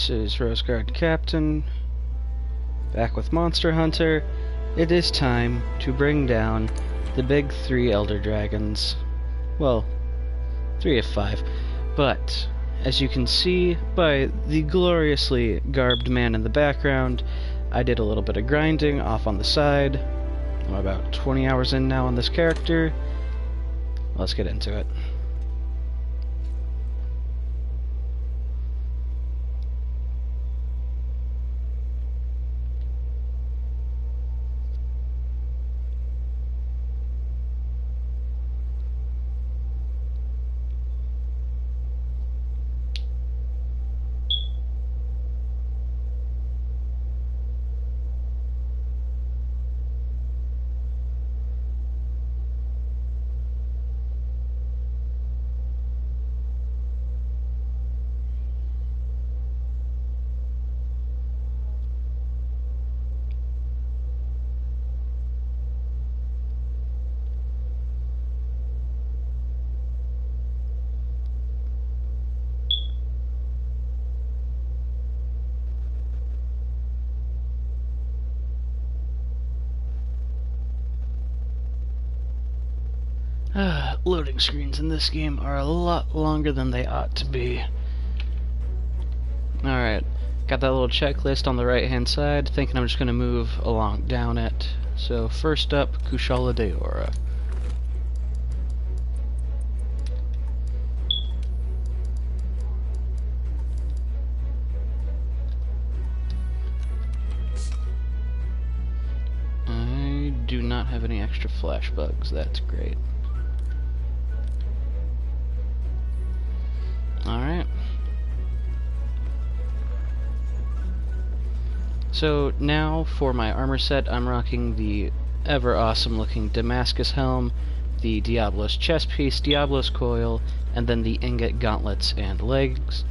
This is Rose Guard Captain, back with Monster Hunter. It is time to bring down the big 3 Elder Dragons. Well, 3 of 5. But, as you can see by the gloriously garbed man in the background, I did a little bit of grinding off on the side. I'm about 20 hours in now on this character. Let's get into it. Loading screens in this game are a lot longer than they ought to be. Alright, got that little checklist on the right hand side, thinking I'm just going to move along down it. So first up, Kushala Daora. I do not have any extra flash bugs, that's great. Alright. So now for my armor set, I'm rocking the ever awesome looking Damascus helm, the Diablos chest piece, Diablos coil, and then the ingot gauntlets and legs.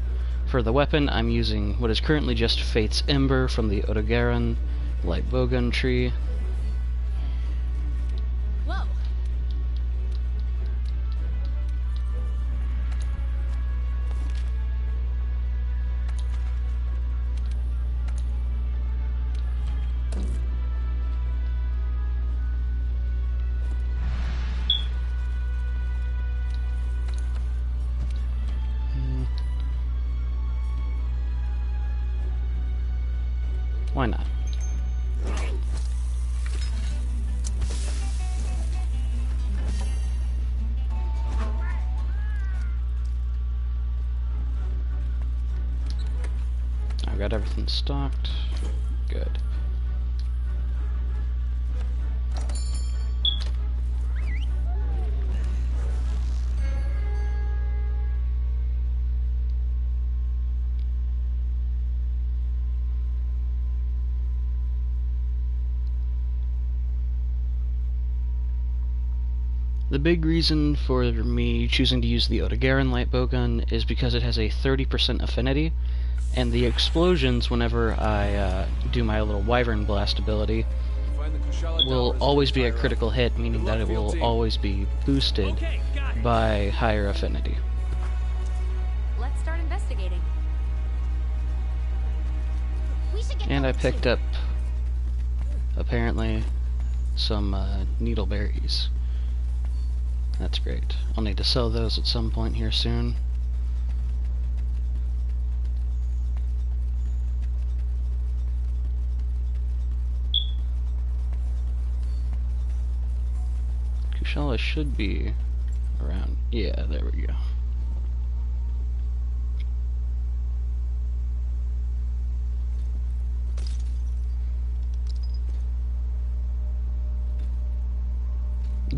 For the weapon, I'm using what is currently just Fate's Ember from the Odogaron light bowgun tree. Why not? I've got everything stocked. Good. The big reason for me choosing to use the Odogaron light bowgun is because it has a 30% affinity, and the explosions whenever I do my little Wyvern Blast ability will always be a critical hit, meaning that it will always be boosted by higher affinity. Let's start investigating. And I picked up, apparently, some needleberries. That's great. I'll need to sell those at some point here soon. Kushala should be around. Yeah, there we go.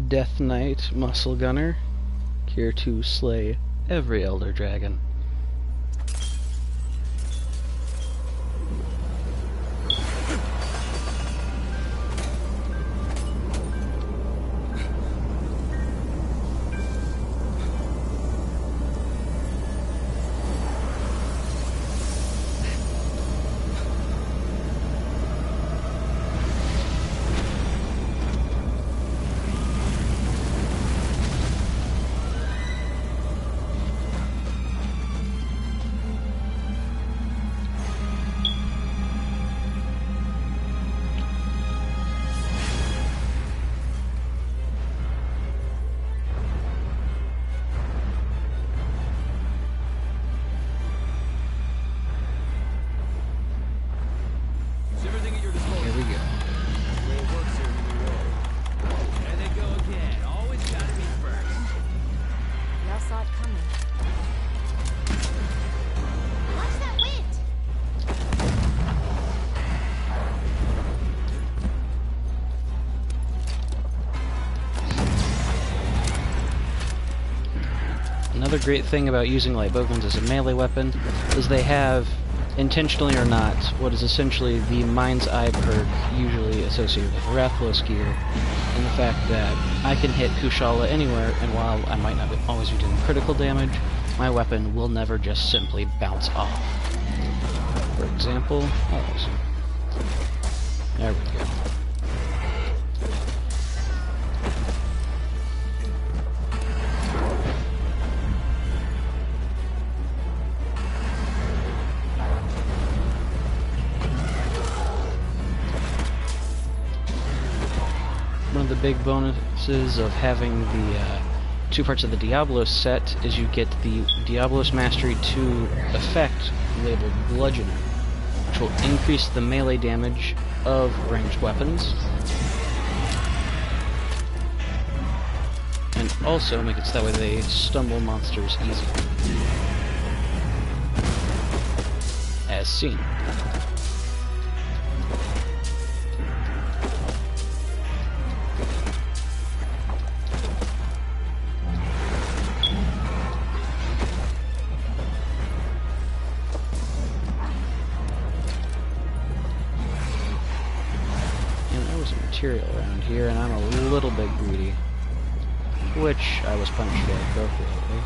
Death Knight Muscle Gunner, here to slay every Elder Dragon. Another great thing about using light bowguns as a melee weapon is they have, intentionally or not, what is essentially the Mind's Eye perk usually associated with Rathalos gear, and the fact that I can hit Kushala anywhere, and while I might not always be doing critical damage, my weapon will never just simply bounce off. For example, there we go. One of the big bonuses of having the two parts of the Diablos set is you get the Diablos Mastery 2 effect labeled Bludgeoner, which will increase the melee damage of ranged weapons, and also make it so that way they stumble monsters easier, as seen. Material around here, and I'm a little bit greedy, which I was punished for appropriately.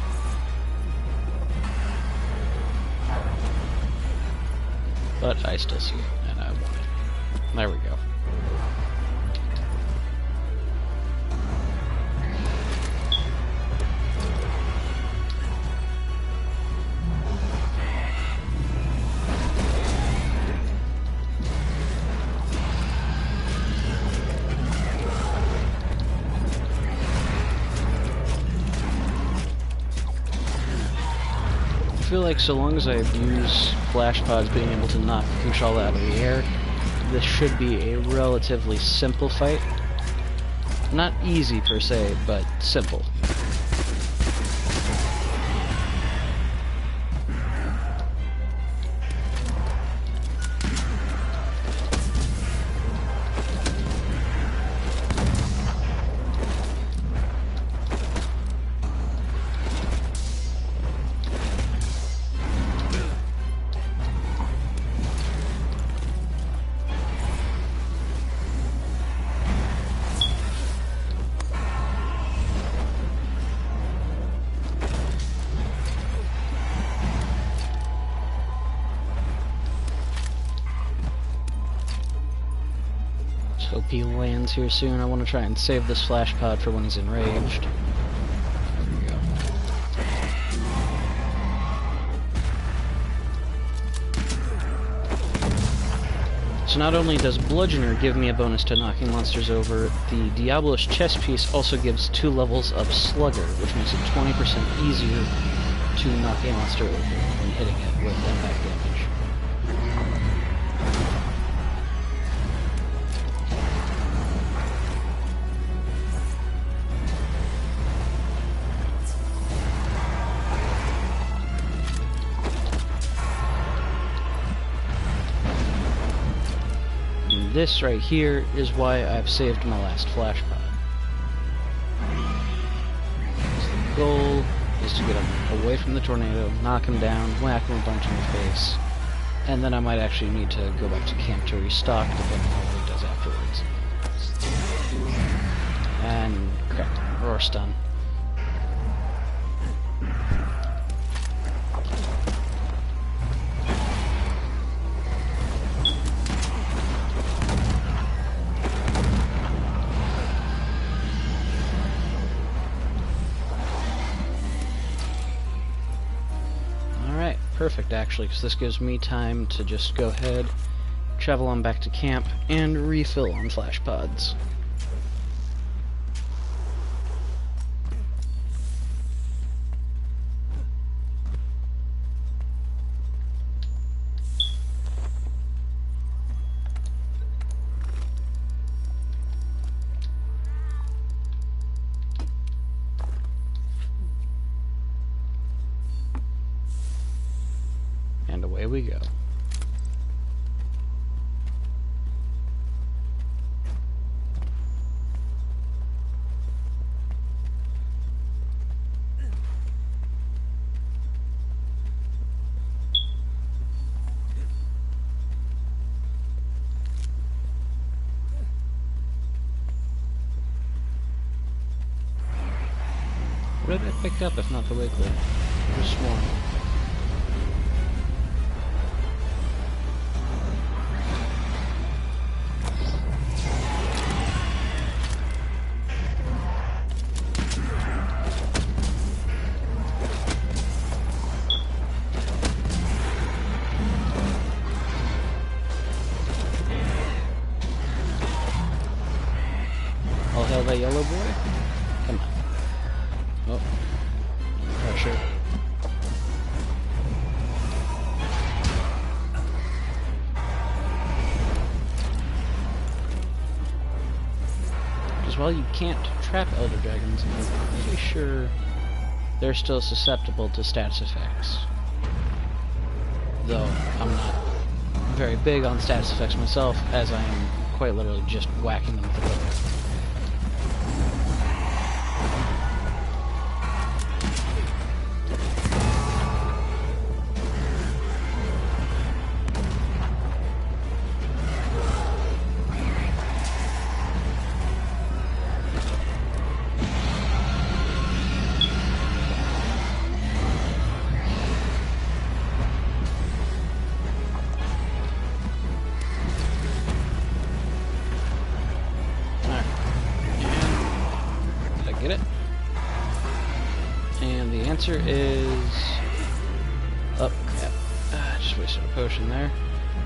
But I still see it, and I want it. There we go. I feel like so long as I use flash pods being able to knock Kushala out of the air, this should be a relatively simple fight. Not easy per se, but simple. Hope he lands here soon. I want to try and save this flash pod for when he's enraged. There we go. So not only does Bludgeoner give me a bonus to knocking monsters over, the Diablos chest piece also gives 2 levels of Slugger, which makes it 20% easier to knock a monster over when hitting it with impact damage. This right here is why I've saved my last flash pod. The goal is to get him away from the tornado, knock him down, whack him a bunch in the face, and then I might actually need to go back to camp to restock, depending on what he does afterwards. And crap, roar stun. Perfect, actually, because this gives me time to just go ahead, travel on back to camp, and refill on flash pods. And away we go. What did I pick up if not the Wiggly? I just sworn. All hail that yellow boy? Come on. Oh. Pressure. Because while you can't trap Elder Dragons, I'm pretty sure they're still susceptible to status effects. Though I'm not very big on status effects myself, as I am quite literally just whacking them with a bow. Get it? And the answer is... oh, crap. Just wasted a potion there.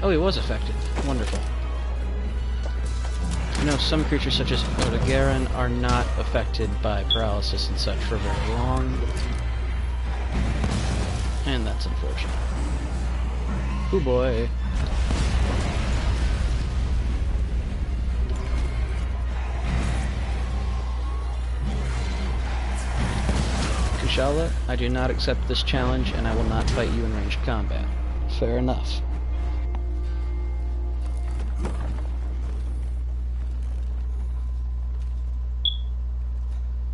Oh, he was affected. Wonderful. You know, some creatures such as Odogaron are not affected by paralysis and such for very long. And that's unfortunate. Oh boy. Kushala, I do not accept this challenge, and I will not fight you in ranged combat. Fair enough.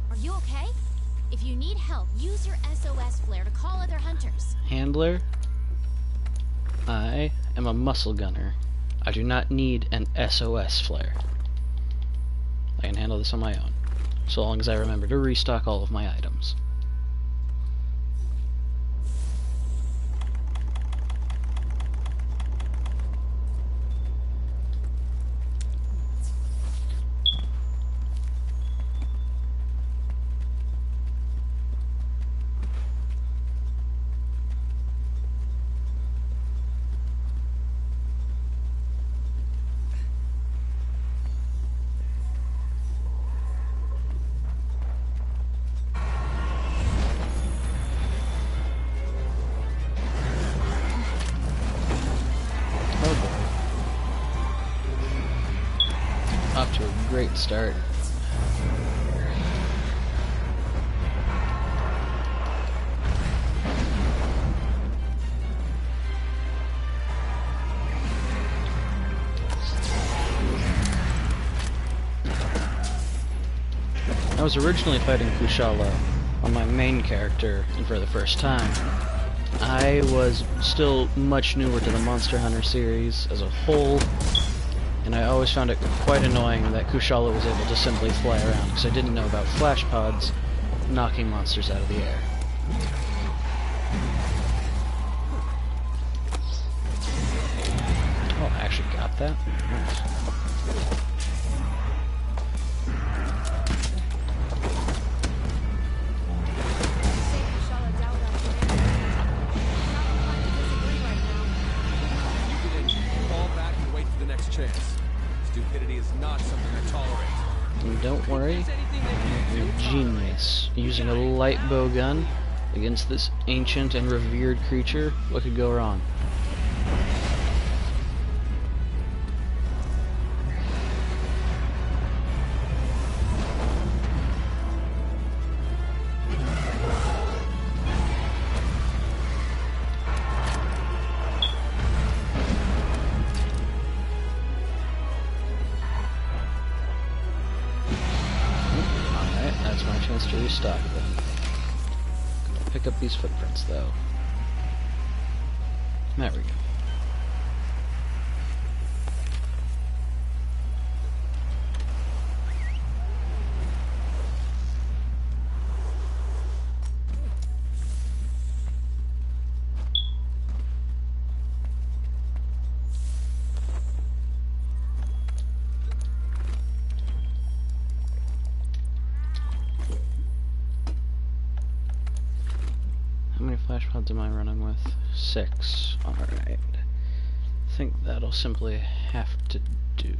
Are you okay? If you need help, use your SOS flare to call other hunters. Handler, I am a muscle gunner. I do not need an SOS flare. I can handle this on my own, so long as I remember to restock all of my items. Off to a great start. I was originally fighting Kushala on my main character, and for the first time. I was still much newer to the Monster Hunter series as a whole, and I always found it quite annoying that Kushala was able to simply fly around, because I didn't know about flash pods knocking monsters out of the air. Oh, I actually got that? Nice. Stupidity is not something I tolerate. And don't worry, you're a genius. Using a light bowgun against this ancient and revered creature, what could go wrong? That's my chance to restock them. Gonna pick up these footprints though. There we go. 6. Alright. I think that'll simply have to do.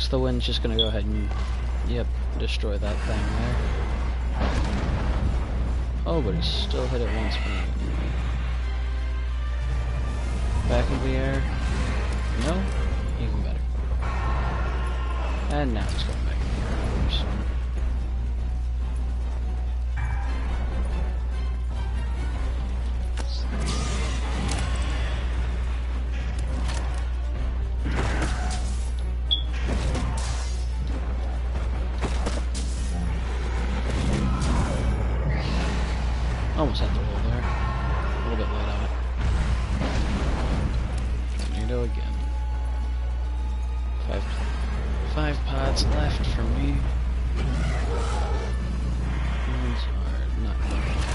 The wind's just gonna go ahead and, yep, destroy that thing there. Oh, but he still hit it once for me. Back into the air. No? Even better. And now it's going back in the air, of course. Almost had the roll there. A little bit late on it. Tornado again. Five pods left for me. Ones are not left.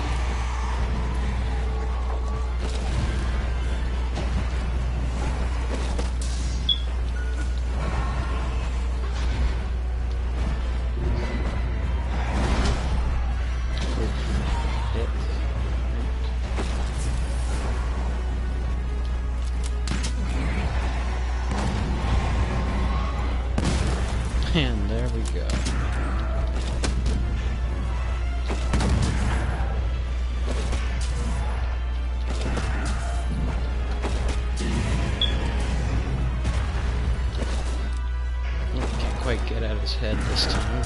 And there we go. Can't quite get out of his head this time.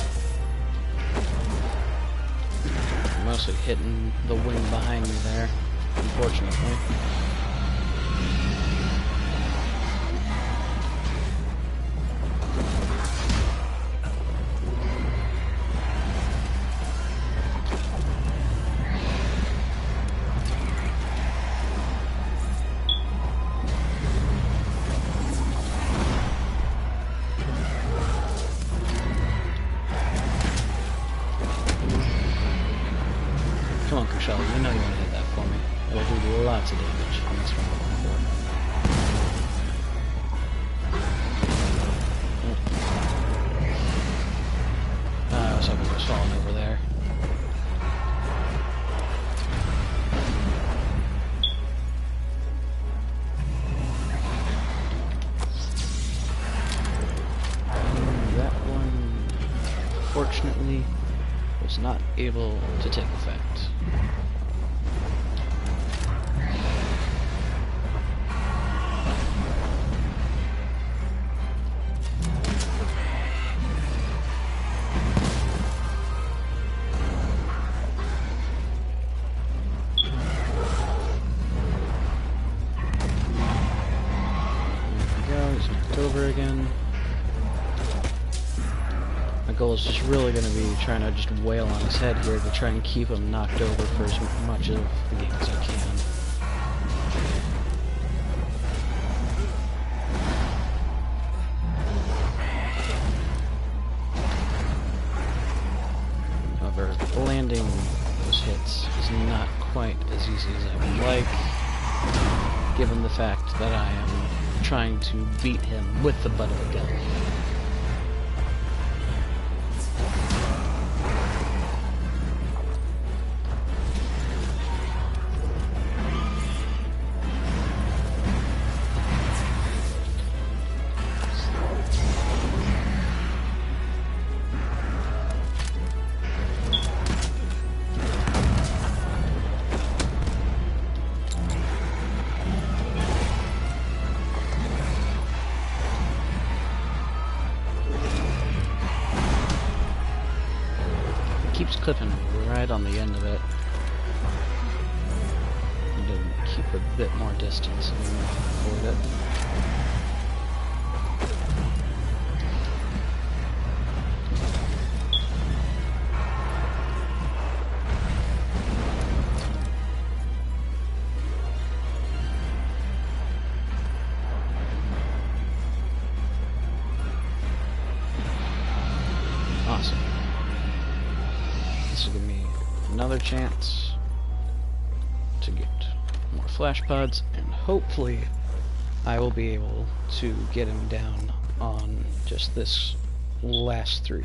Mostly hitting the wing behind me there, unfortunately. Come on, Kushal, you know you want to hit that for me. It'll do lots of damage on this one. I was hoping it was falling over there. And that one, fortunately, was not able to take effect. There we go, he's knocked over again. My goal is just really going to be trying to just wail on his head here to try and keep him knocked over for as much of the game as I can. However, landing those hits is not quite as easy as I would like, given the fact that I am trying to beat him with the butt of a gun. Keeps clipping right on the end of it. Need to keep a bit more distance and avoid it. another chance to get more flash pods, and hopefully I will be able to get him down on just this last 3.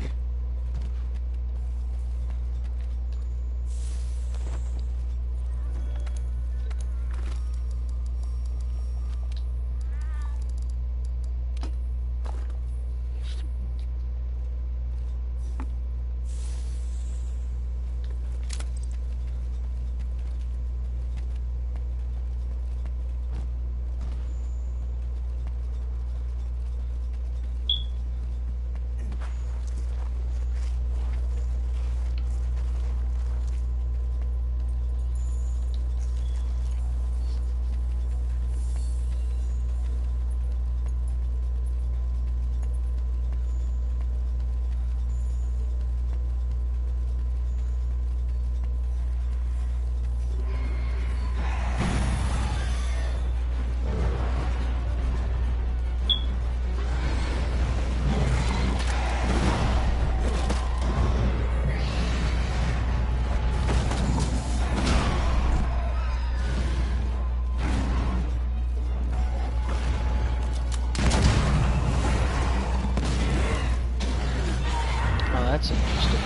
That's interesting.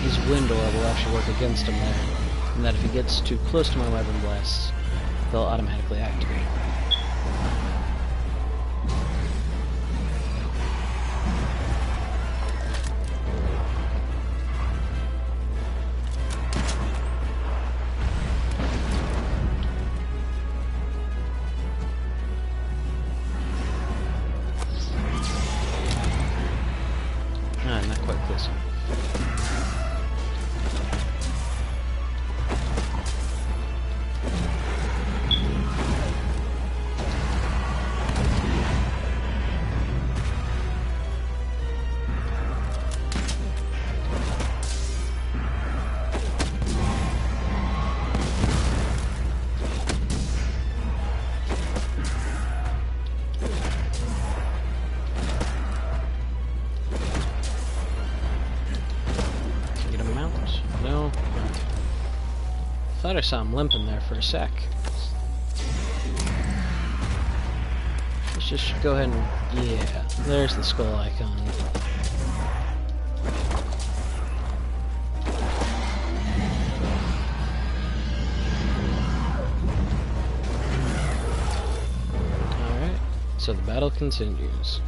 His wind aura will actually work against him there, and that if he gets too close to my weapon blasts, they'll automatically activate. Not quite close. Thought I saw him limping there for a sec. Let's just go ahead and... yeah, there's the skull icon. Alright, so the battle continues.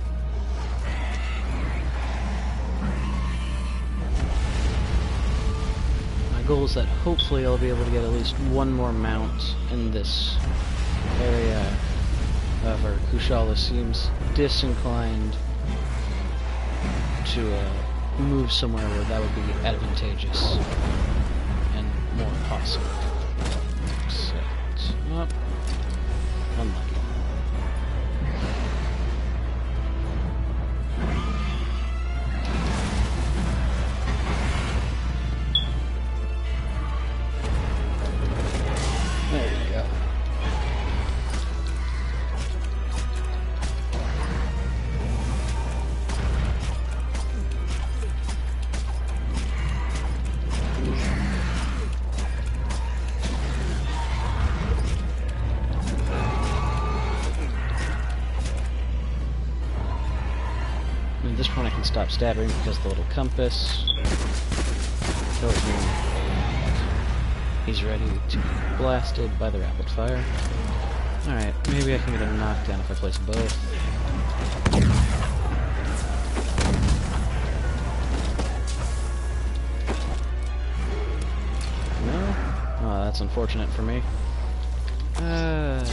Goal is that hopefully I'll be able to get at least one more mount in this area. However, Kushala seems disinclined to move somewhere where that would be advantageous and more possible. Except, oh, unlucky. At this point I can stop stabbing because the little compass tells me he's ready to be blasted by the rapid fire. Alright, maybe I can get a knockdown if I place both. No? Oh, that's unfortunate for me. Let's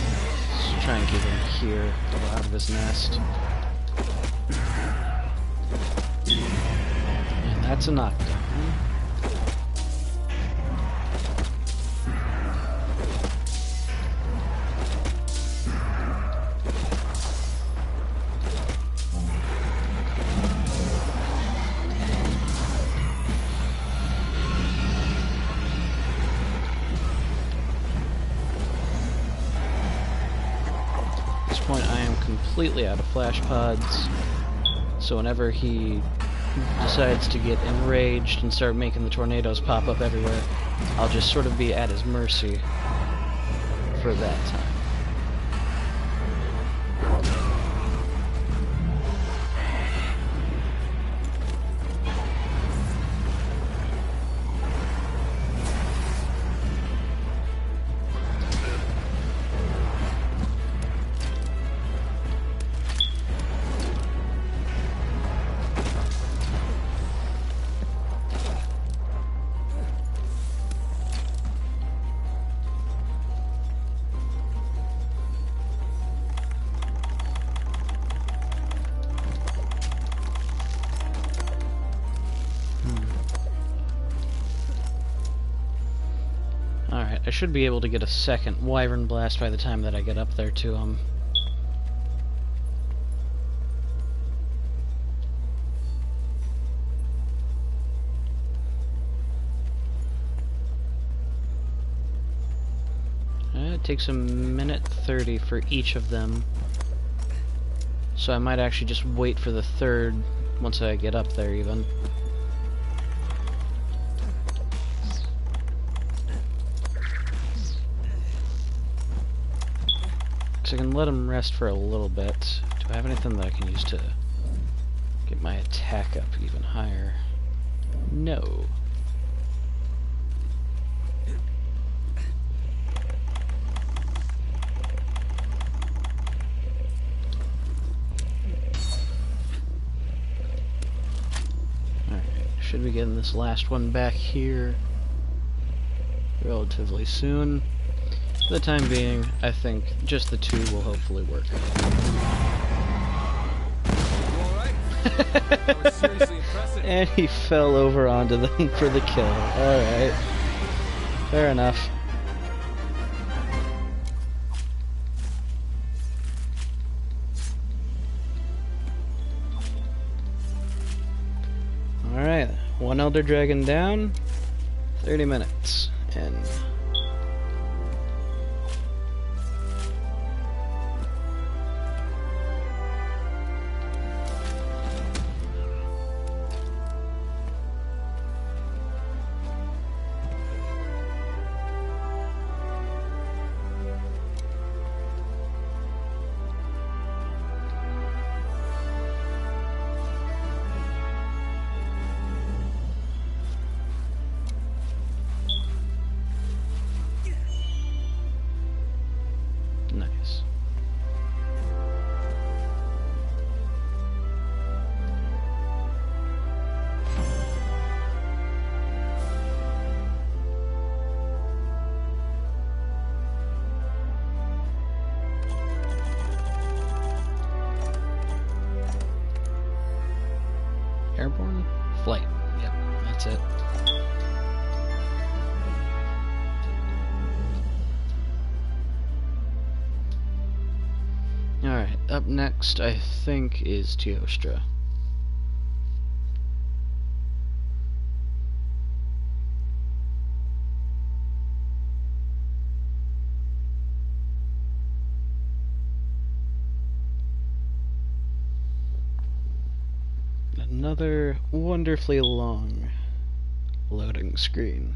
try and keep him here, out of his nest. And that's a knockdown. At this point I am completely out of flash pods, so whenever he decides to get enraged and start making the tornadoes pop up everywhere, I'll just sort of be at his mercy for that time. Alright, I should be able to get a second Wyvern Blast by the time that I get up there to him. It takes a minute 30 for each of them, so I might actually just wait for the third once I get up there even. So I can let him rest for a little bit. Do I have anything that I can use to get my attack up even higher? No. Alright, should be getting this last one back here relatively soon. For the time being, I think just the two will hopefully work. That was seriously impressive. And he fell over onto them for the kill. Alright. Fair enough. Alright, one Elder Dragon down, 30 minutes, and nice. Airborne? Flight. Yep, that's it. Alright, up next I think is Teostra. Another wonderfully long loading screen.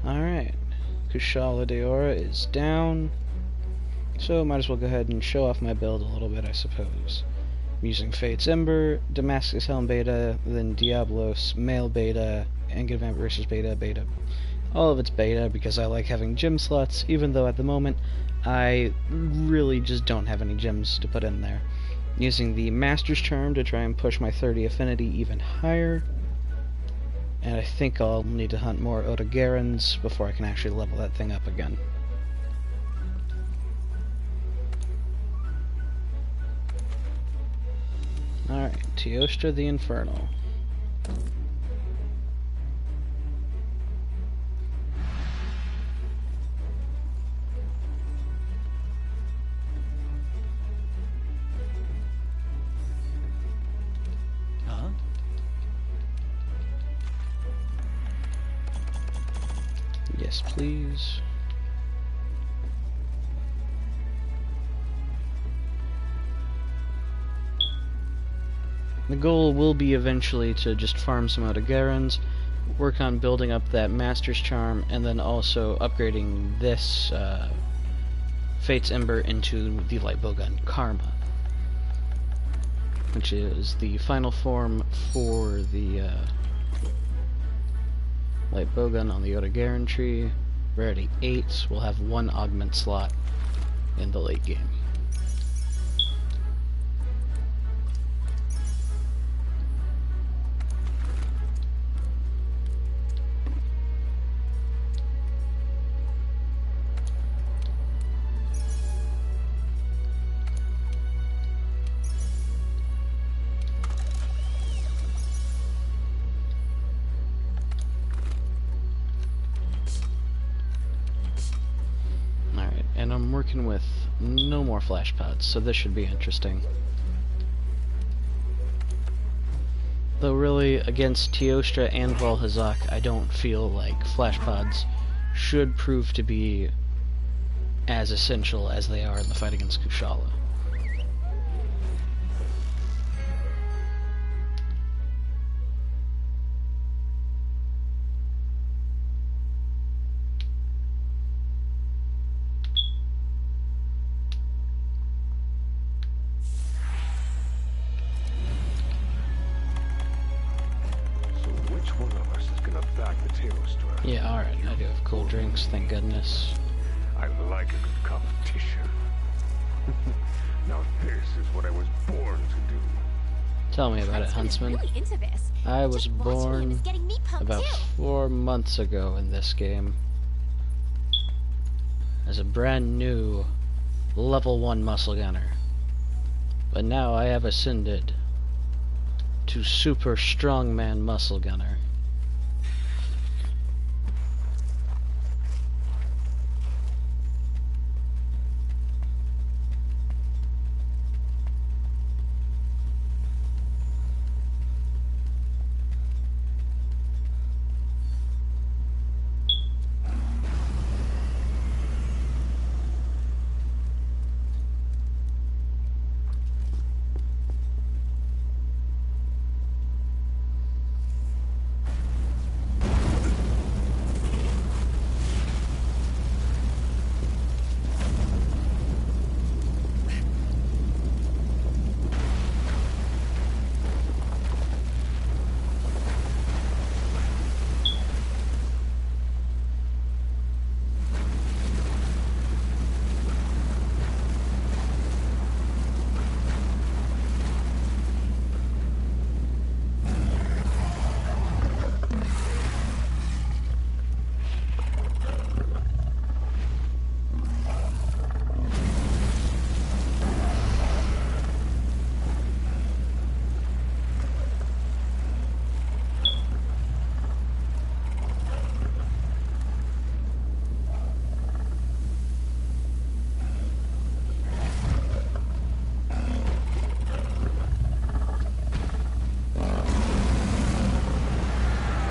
Alright, Kushala Deora is down, so might as well go ahead and show off my build a little bit, I suppose. I'm using Fate's Ember, Damascus Helm Beta, then Diablos, Male Beta, Angry Event vs. Beta. All of it's Beta because I like having gem slots, even though at the moment I really just don't have any gems to put in there. I'm using the Master's Charm to try and push my 30 affinity even higher. And I think I'll need to hunt more Otogarans before I can actually level that thing up again. Alright, Teostra the Infernal. Huh? please. The goal will be eventually to just farm some Otogarons, work on building up that Master's Charm, and then also upgrading this Fate's Ember into the light bowgun Karma, which is the final form for the light bowgun on the Otogaron tree. Rarity 8, we'll have 1 augment slot in the late game. And I'm working with no more flash pods, so this should be interesting. Though really, against Teostra and Valhazak, I don't feel like flash pods should prove to be as essential as they are in the fight against Kushala. Yeah, alright, I do have cool drinks, thank goodness. I like a good competition. Now this is what I was born to do. Tell me about it, Huntsman. Really into this. I was Just watching him is born getting me pumped about too. 4 months ago in this game as a brand new level 1 muscle gunner. But now I have ascended to super strongman muscle gunner.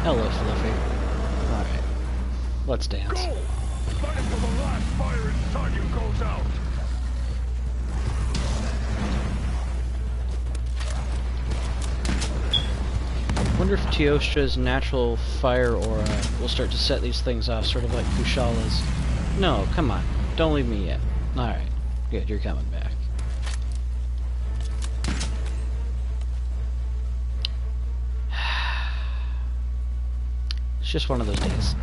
Hello, Fluffy. Alright, let's dance. Go! Fight until the last fire inside you goes out! Wonder if Teostra's natural fire aura will start to set these things off, sort of like Kushala's. No, come on. Don't leave me yet. Alright, good, you're coming back. It's just one of those days.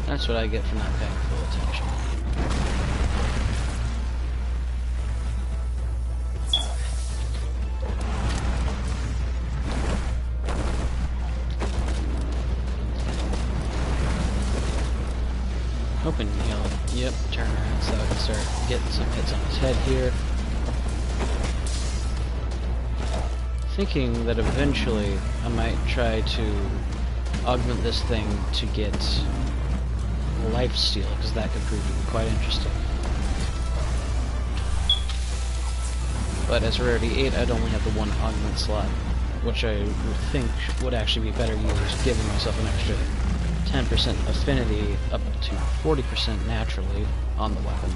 That's what I get for not paying full attention. Yep, turn around so I can start getting some hits on his head here. Thinking that eventually I might try to augment this thing to get lifesteal, because that could prove to be quite interesting. But as rarity 8, I'd only have the one augment slot, which I would think would actually be better used, giving myself an extra 10% affinity up to 40% naturally on the weapon.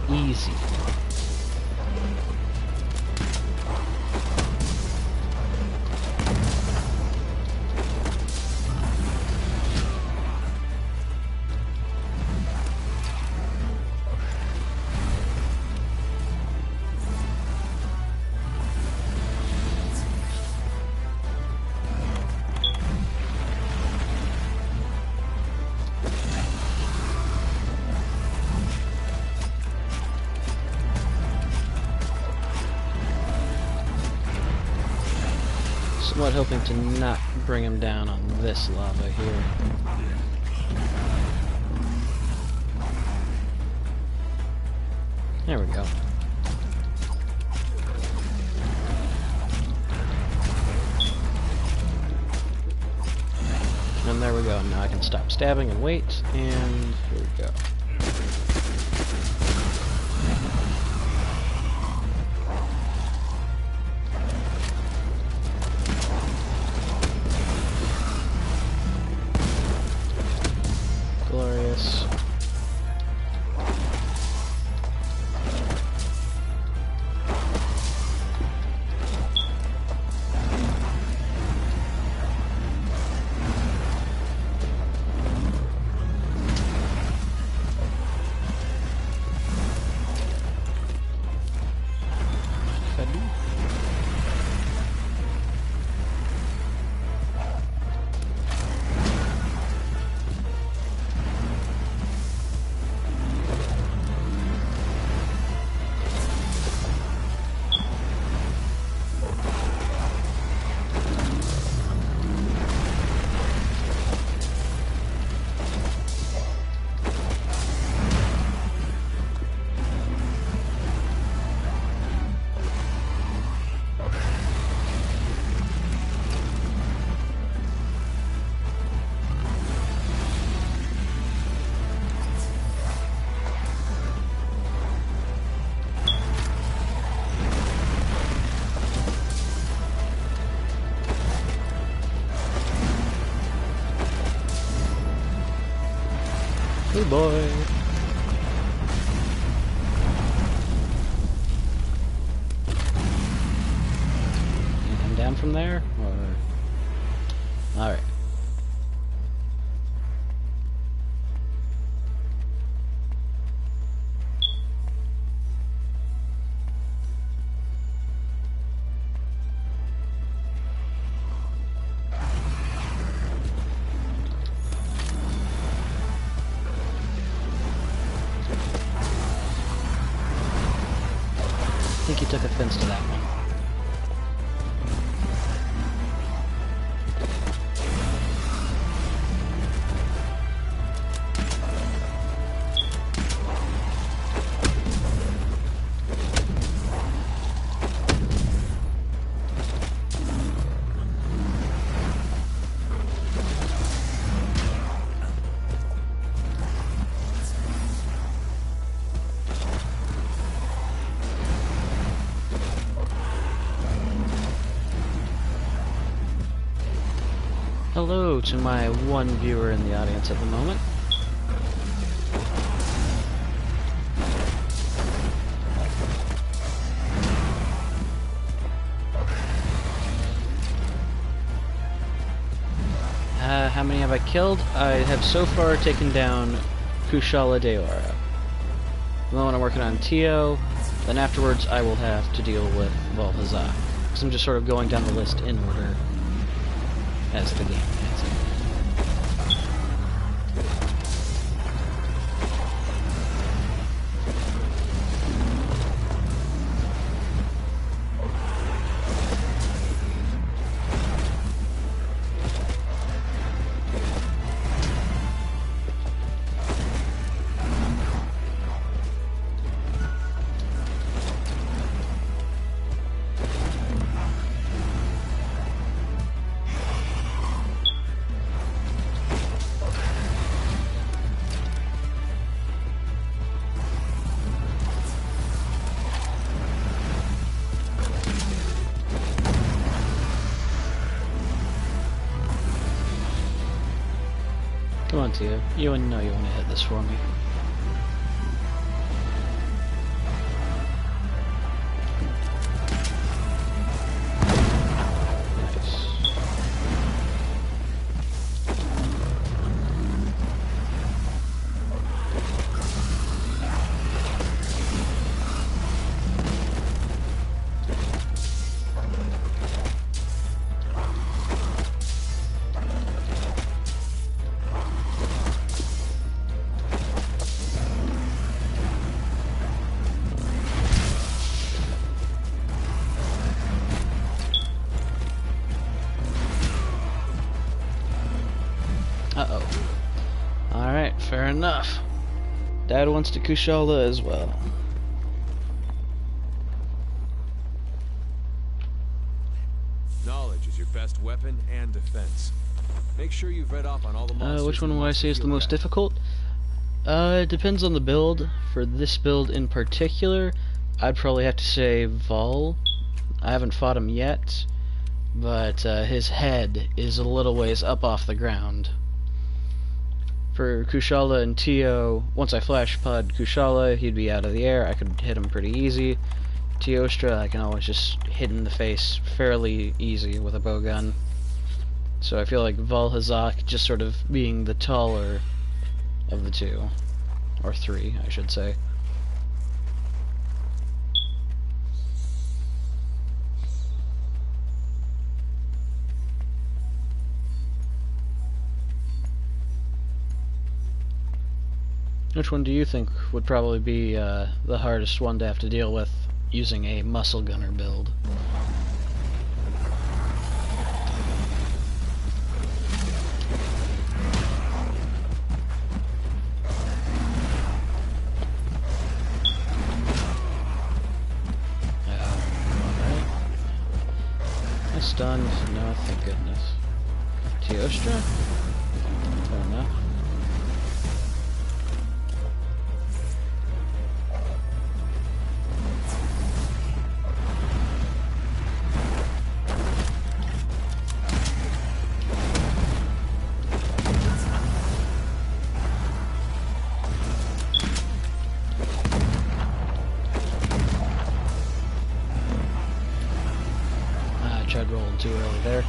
Easy. Somewhat hoping to not bring him down on this lava here. There we go. And there we go. Now I can stop stabbing and wait, and here we go. Glorious. Good boy. Can come down from there, or all right. I think he took offense to that one. Hello to my one viewer in the audience at the moment. How many have I killed? I have so far taken down Kushala Deora. At the moment I'm working on Tio, then afterwards I will have to deal with Valhazak. Because I'm just sort of going down the list in order. as the game has it. Come on, Tia. You know you want to hit this for me. Nice. Uh-oh. Alright, fair enough. Dad wants to Kushala as well. Knowledge is your best weapon and defense. Make sure you've read up on all the monsters. Which one would I say is the most difficult? It depends on the build. For this build in particular, I'd probably have to say Vol. I haven't fought him yet, but his head is a little ways up off the ground. For Kushala and Tio, once I flash pod Kushala, he'd be out of the air. I could hit him pretty easy. Teostra, I can always just hit in the face fairly easy with a bowgun. So I feel like Valhazak just sort of being the taller of the two. Or three, I should say. Which one do you think would probably be the hardest one to have to deal with using a muscle gunner build? Alright. Stunned? No, thank goodness. Teostra? Fair enough. Tried rolling too early there.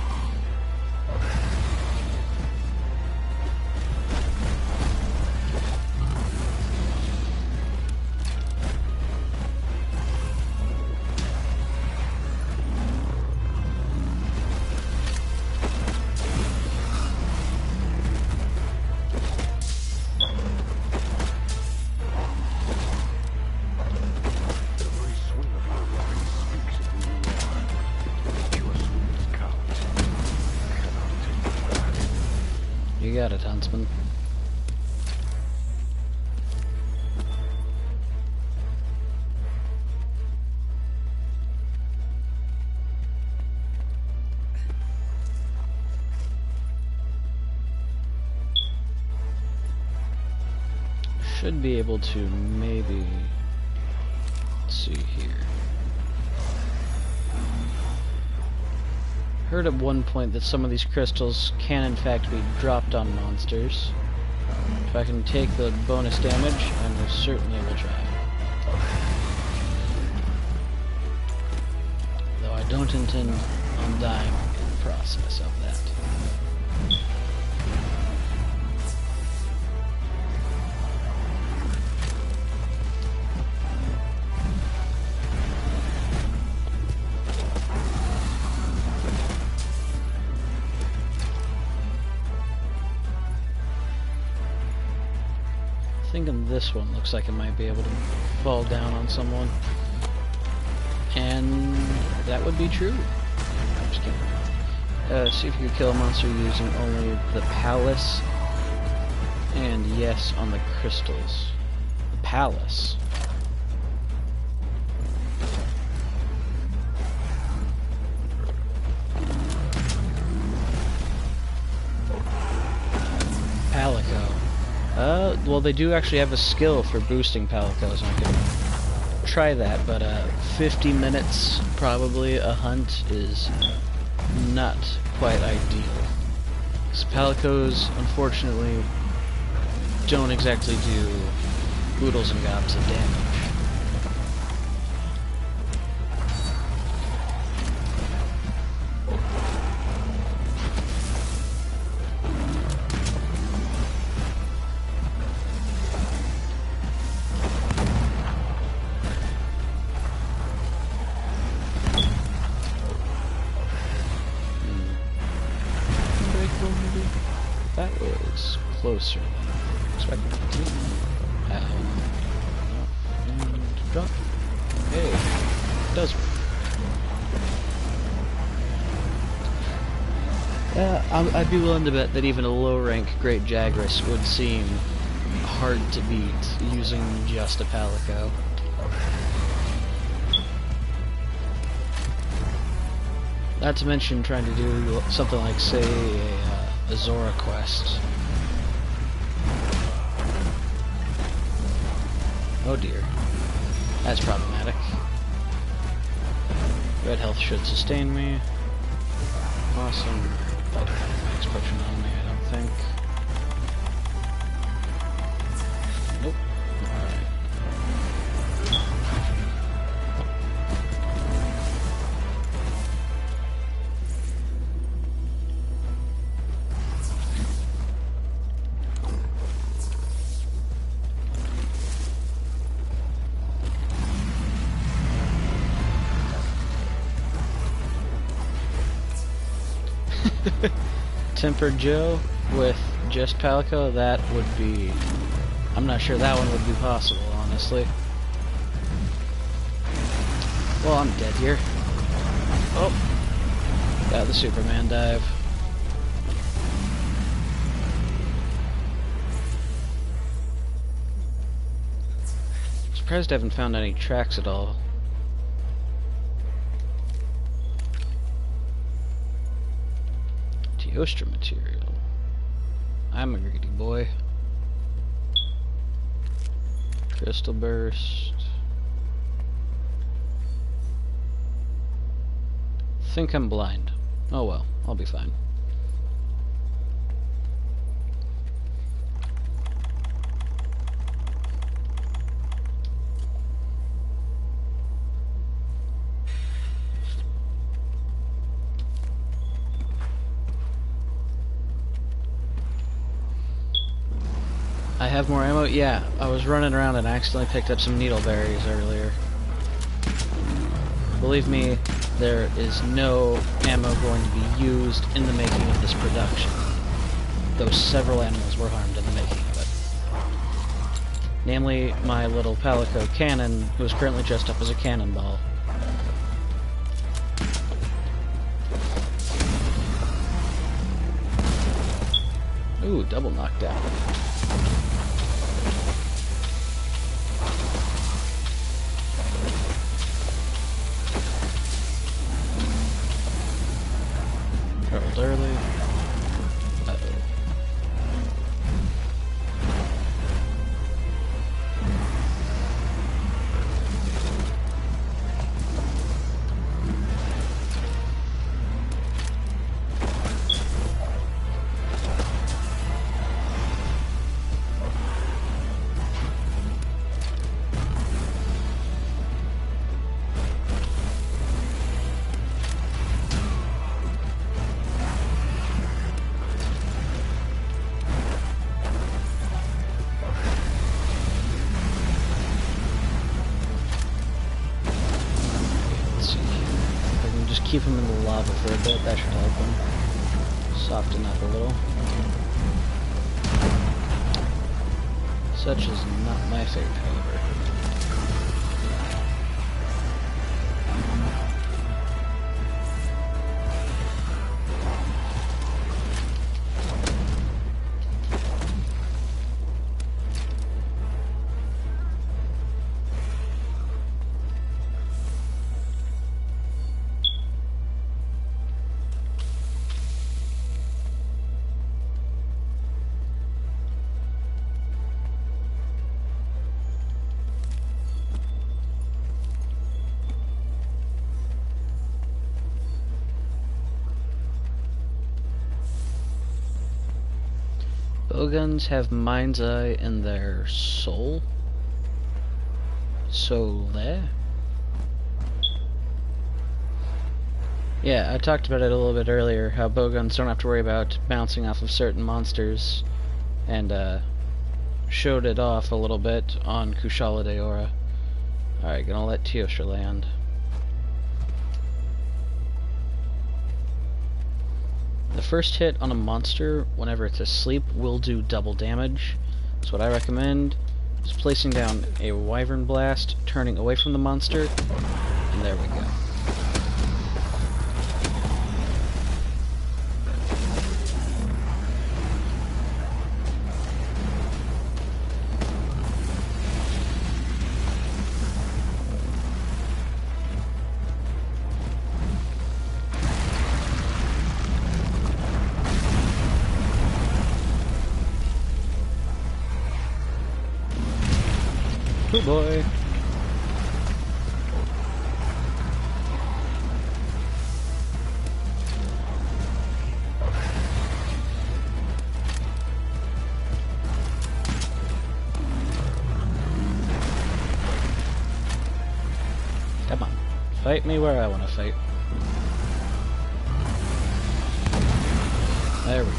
You got it, Huntsman. Should be able to maybe... Let's see here. Heard at one point that some of these crystals can in fact be dropped on monsters. If I can take the bonus damage, I most certainly will try. Though I don't intend on dying in the process of that. thinking this one looks like it might be able to fall down on someone. And that would be true. I'm just kidding. See if you can kill a monster using only the palace. And yes, on the crystals. The palace. Palico. Well, they do actually have a skill for boosting Palicos. I could try that, but 50 minutes probably a hunt is not quite ideal. Because Palicos, unfortunately, don't exactly do oodles and gobs of damage. That was closer than expected to be. And drop. Hey, it does work. I'd be willing to bet that even a low-rank Great Jagras would seem hard to beat using just a Palico. Not to mention trying to do something like, say, a Zora quest. Oh dear. That's problematic. Red health should sustain me. Awesome. I don't have a max potion on me, I don't think. Nope. Alright. Tempered Joe with just Palico, that would be... I'm not sure that one would be possible, honestly. Well, I'm dead here. Oh! Got the Superman dive. Surprised I haven't found any tracks at all. Teostra material. I'm a greedy boy. Crystal burst. Think I'm blind. Oh well, I'll be fine. I have more ammo? Yeah, I was running around and accidentally picked up some needleberries earlier. Believe me, there is no ammo going to be used in the making of this production, though several animals were harmed in the making of it. Namely, my little Palico cannon, who is currently dressed up as a cannonball. Ooh, double knockdown. Rolled early. Uh-oh. Keep him in the lava for a bit, that should help him soften up a little. Such is not my fate, however. Bowguns have mind's eye in their soul. Soul. Yeah, I talked about it a little bit earlier, how bowguns don't have to worry about bouncing off of certain monsters, and showed it off a little bit on Kushala Daora. Alright, gonna let Teostra land. The first hit on a monster, whenever it's asleep, will do double damage. So what I recommend is placing down a Wyvern Blast, turning away from the monster, and there we go. Oh boy. Come on. Fight me where I want to fight. There we go.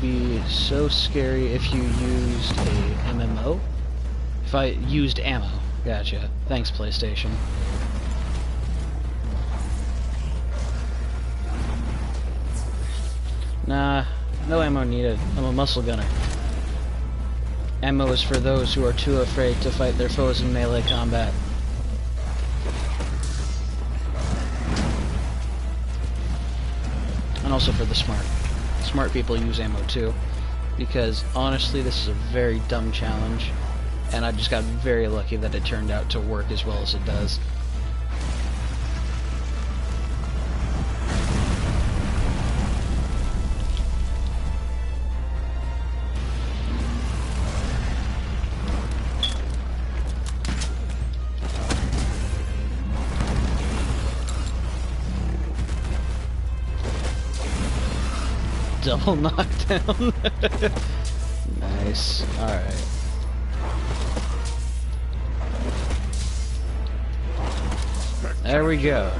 Be so scary if you used a MMO. If I used ammo. Gotcha. Thanks, PlayStation. Nah, no ammo needed. I'm a muscle gunner. Ammo is for those who are too afraid to fight their foes in melee combat. And also for the smart. Smart people use ammo too, because honestly this is a very dumb challenge, and I just got very lucky that it turned out to work as well as it does. Double knockdown. Nice. Alright. There we go.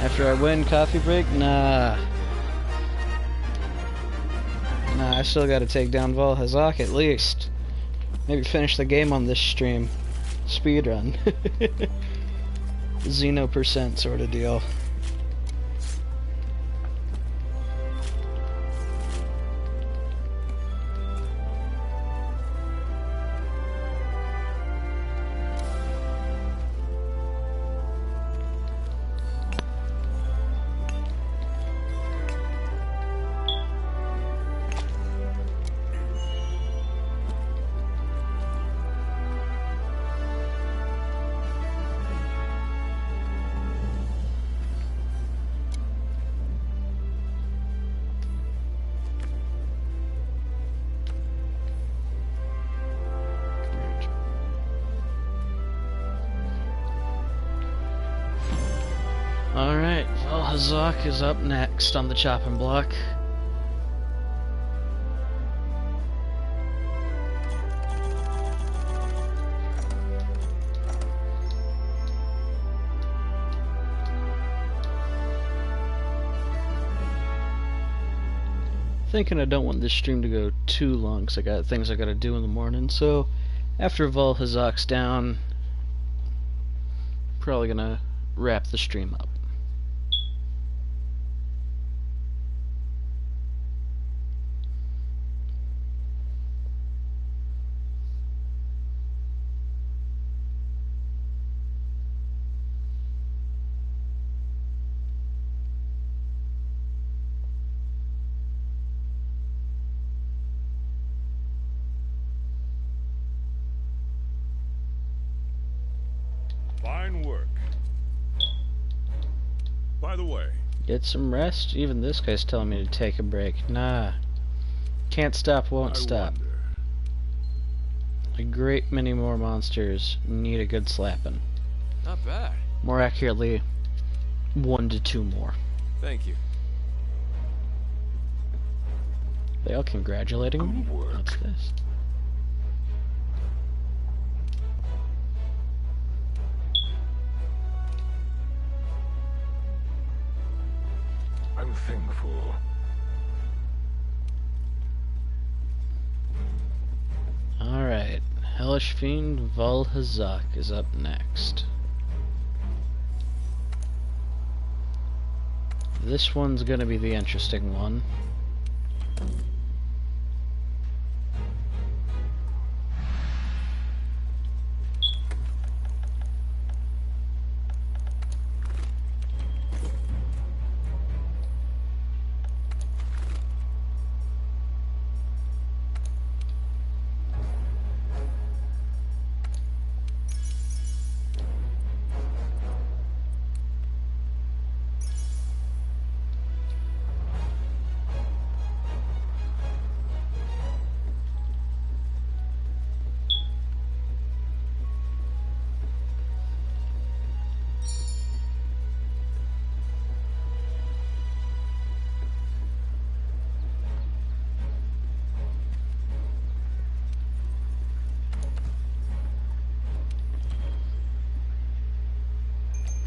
After I win coffee break? Nah. Nah, I still gotta take down Volhazak at least. Maybe finish the game on this stream. Speedrun. Xeno % sort of deal. Alright, well, Hazak is up next on the chopping block. Thinking I don't want this stream to go too long because I got things I gotta do in the morning, so after Vol Hazak's down, probably gonna wrap the stream up. Fine work. By the way, Get some rest? Even this guy's telling me to take a break. Nah. Can't stop, won't I stop. wonder. A great many more monsters need a good slapping. Not bad. More accurately, 1 to 2 more. Thank you. They all congratulating me? Good work. What's this? I'm thankful. Alright, Hellish Fiend Vol Hazak is up next. This one's gonna be the interesting one.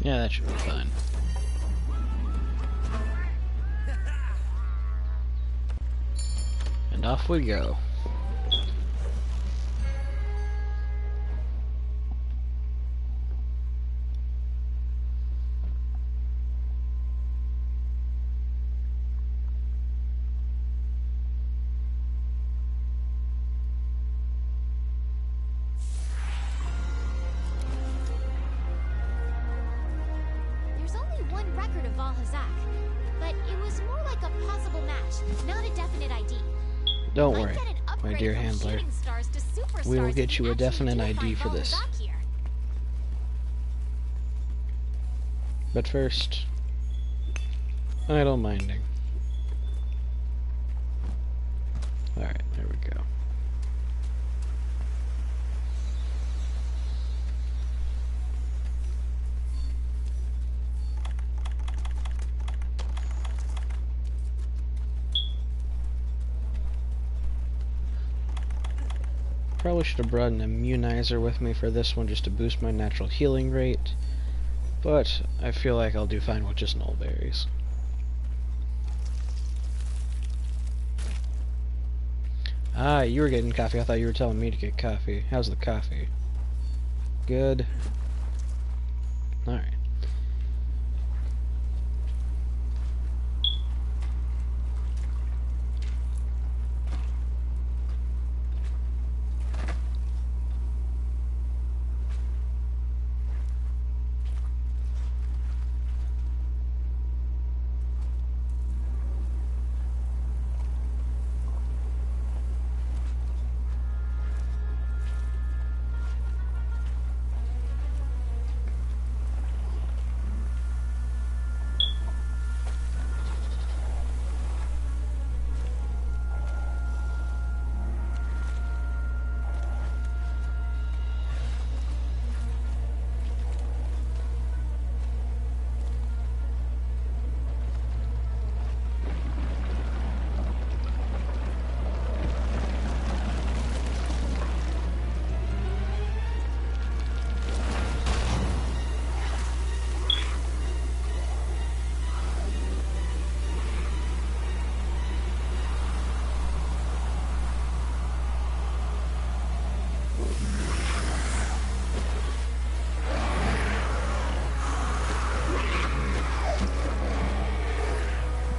Yeah, that should be fine. And off we go. There's only one record of Val Hazak, but it was more like a possible match, not a definite ID. Don't Might worry, get an my upgrade dear from handler. shooting stars to We will superstars get if you a actually definite do ID find for Val this. Hazak here. But first, idle minding. Alright, there we go. Probably should have brought an immunizer with me for this one just to boost my natural healing rate, but I feel like I'll do fine with just null berries. Ah, you were getting coffee. I thought you were telling me to get coffee. How's the coffee? Good. Alright.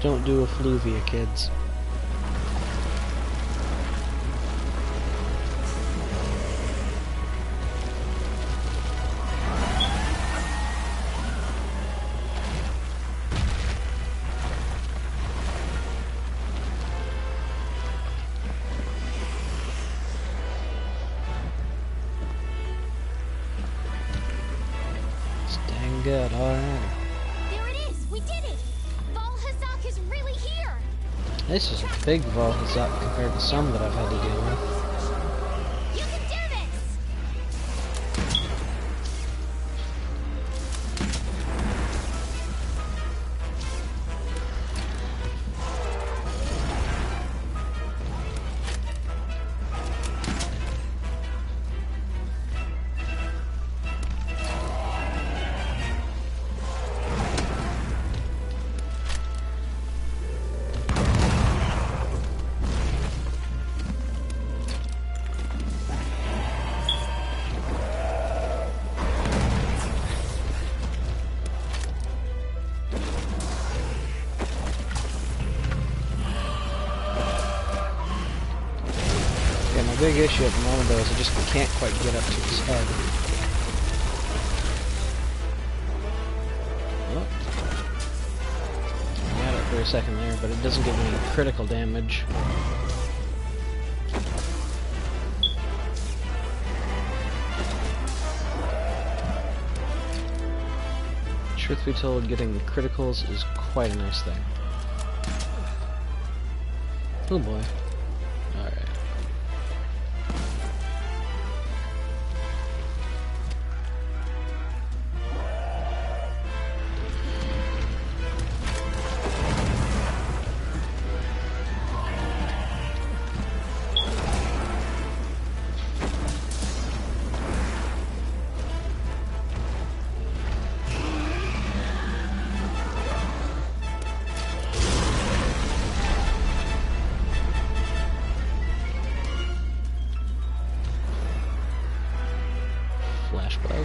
Don't do effluvia, kids. Dang good, alright. There it is! We did it! Valhazak is really here! This is a big Valhazak compared to some that I've had to deal with. You can do this! Yeah, my big issue at the moment though is I just can't quite get up to his head. Oh. I had it for a second there, but it doesn't give me any critical damage. Truth be told, getting criticals is quite a nice thing. Oh boy. Alright. Flash bug.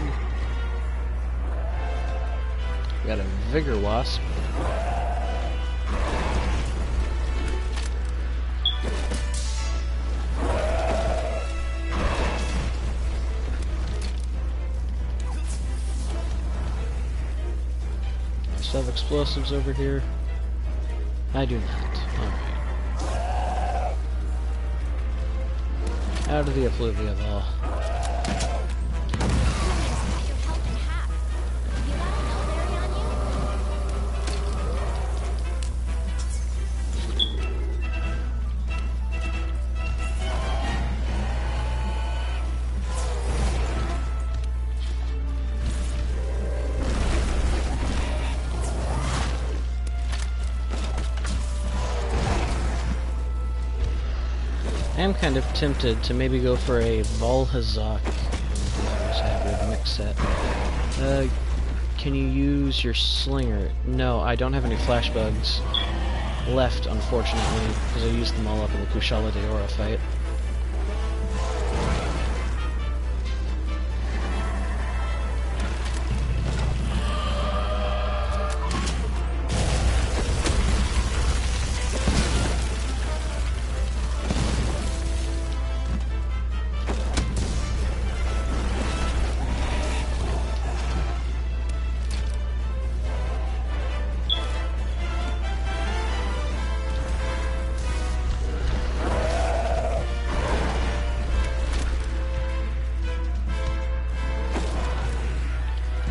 We got a vigor wasp. Still have explosives over here. I do not. Alright. Out of the effluvia ball. I am kind of tempted to maybe go for a Valhazak hybrid mix set. Can you use your slinger? No, I don't have any flash bugs left, unfortunately, because I used them all up in the Kushala Deora fight.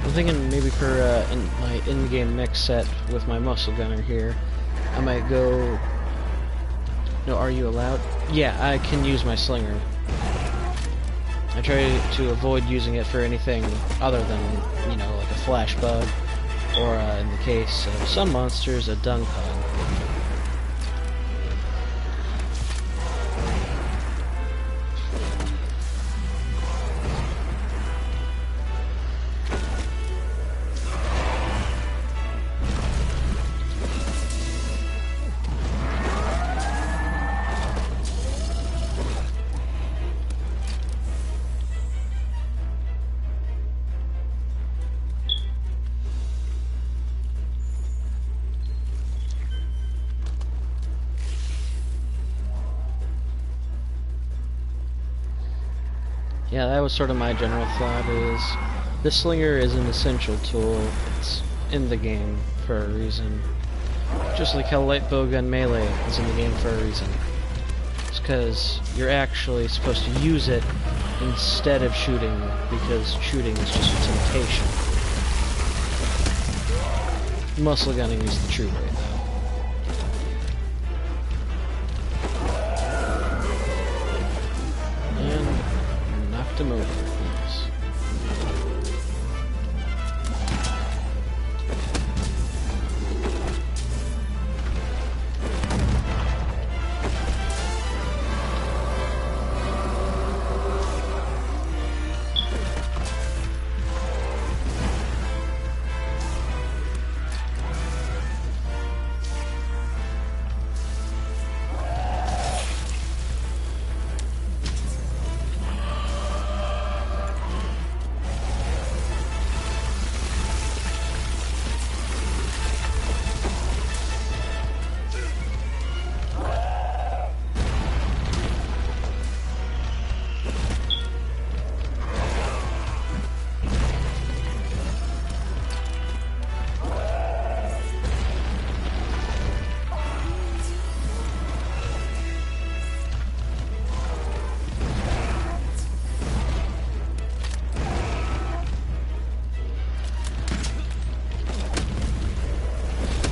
I'm thinking maybe for my in-game mix set with my muscle gunner here, I might go... No, are you allowed? Yeah, I can use my slinger. I try to avoid using it for anything other than, you know, like a flash bug, or in the case of some monsters, a dung hug. Yeah, that was sort of my general thought, is the slinger is an essential tool. It's in the game for a reason. Just like how light bowgun melee is in the game for a reason. It's because you're actually supposed to use it instead of shooting, because shooting is just a temptation. Muscle gunning is the true way, though. And knocked him over. Yes.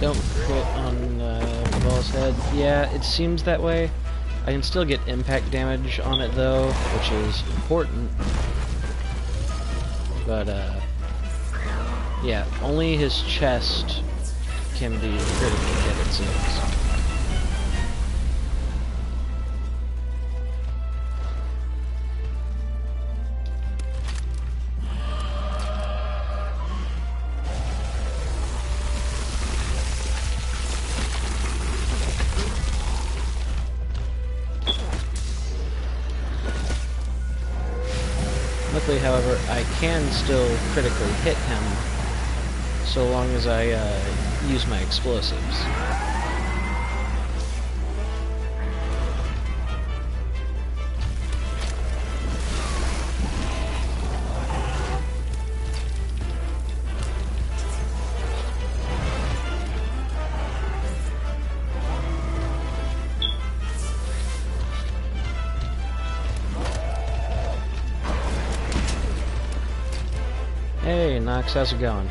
Don't crit on Ball's head. Yeah, it seems that way. I can still get impact damage on it though, which is important. But yeah, only his chest can be critically hit, it seems. Luckily, however, I can still critically hit him so long as I use my explosives. Hey, Nox, how's it going?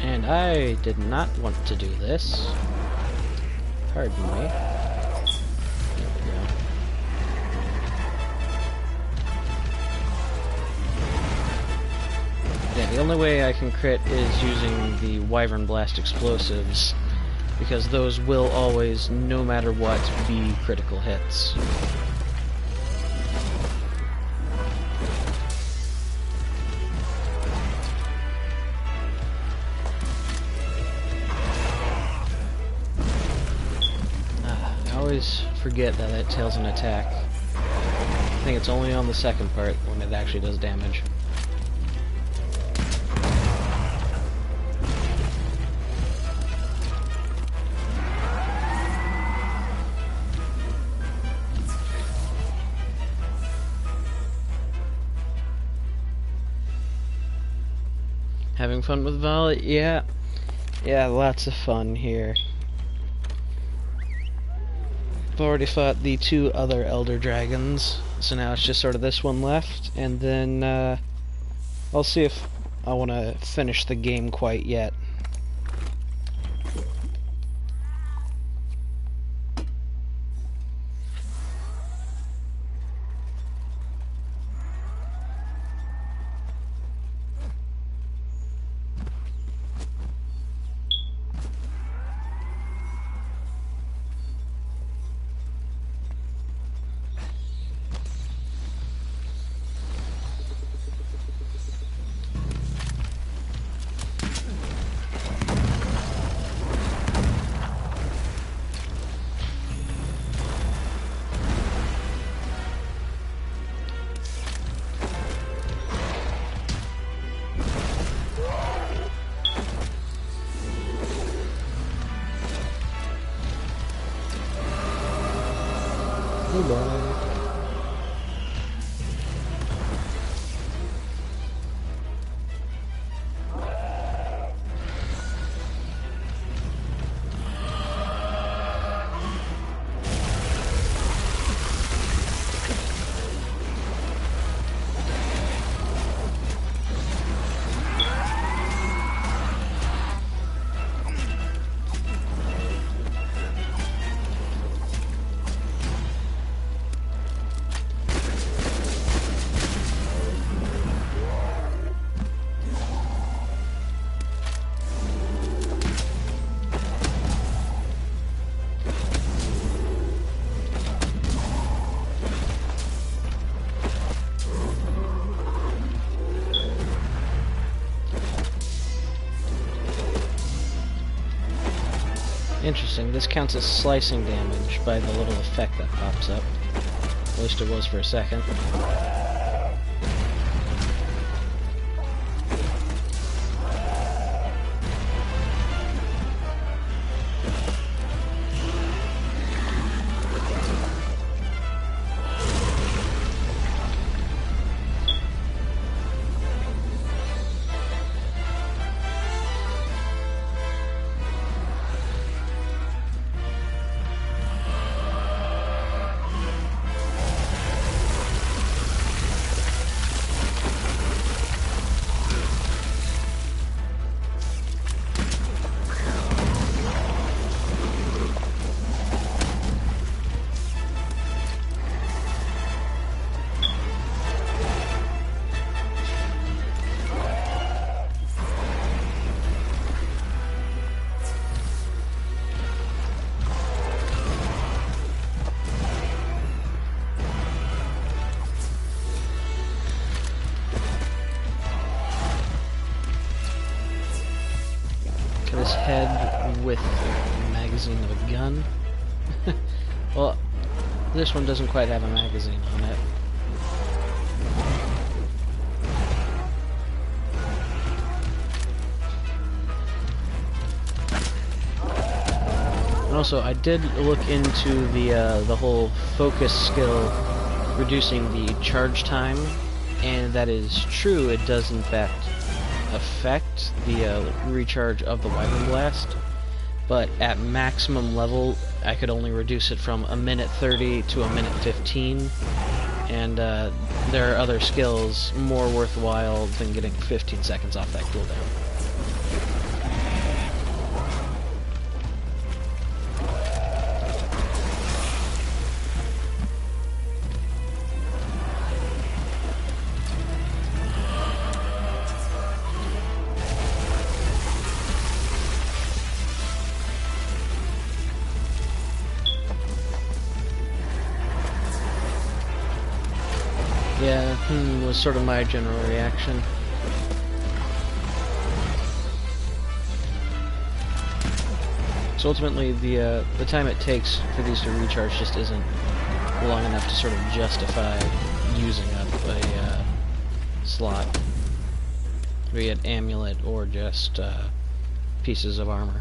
And I did not want to do this. Pardon me. There we go. Yeah, the only way I can crit is using the Wyvern Blast explosives, because those will always, no matter what, be critical hits. I always forget that it tails an attack. I think it's only on the second part when it actually does damage. Having fun with Volley? Yeah, lots of fun here. I've already fought the 2 other Elder Dragons, so now it's just sort of this one left, and then I'll see if I want to finish the game quite yet. Bye-bye. Interesting, this counts as slicing damage by the little effect that pops up. At least it was for a second. His head with a magazine of a gun. Well, this one doesn't quite have a magazine on it. And also, I did look into the whole focus skill reducing the charge time, and that is true. It does in fact affect the recharge of the Wyvern Blast, but at maximum level I could only reduce it from 1:30 to 1:15, and there are other skills more worthwhile than getting 15 seconds off that cooldown. Yeah, was sort of my general reaction. So ultimately, the time it takes for these to recharge just isn't long enough to sort of justify using up a slot, be it amulet or just pieces of armor.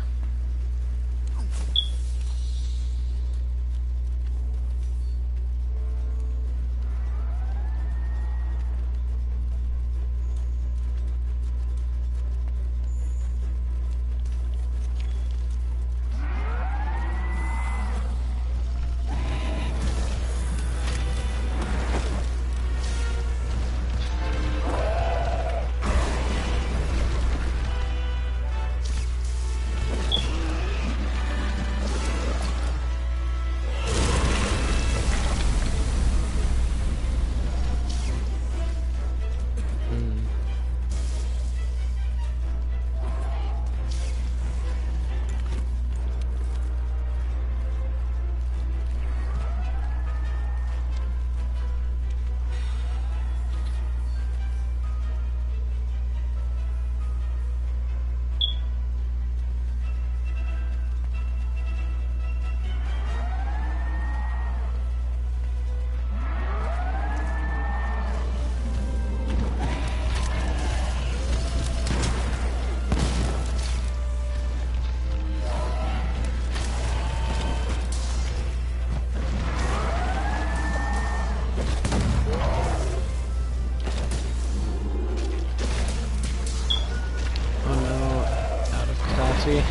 trophy.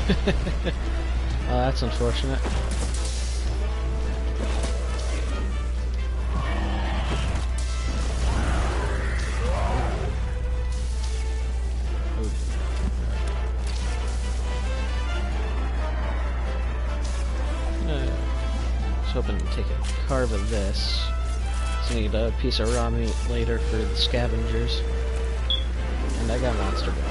Oh, that's unfortunate. I was hoping to take a carve of this. So I need a piece of raw meat later for the scavengers. And I got monster bone.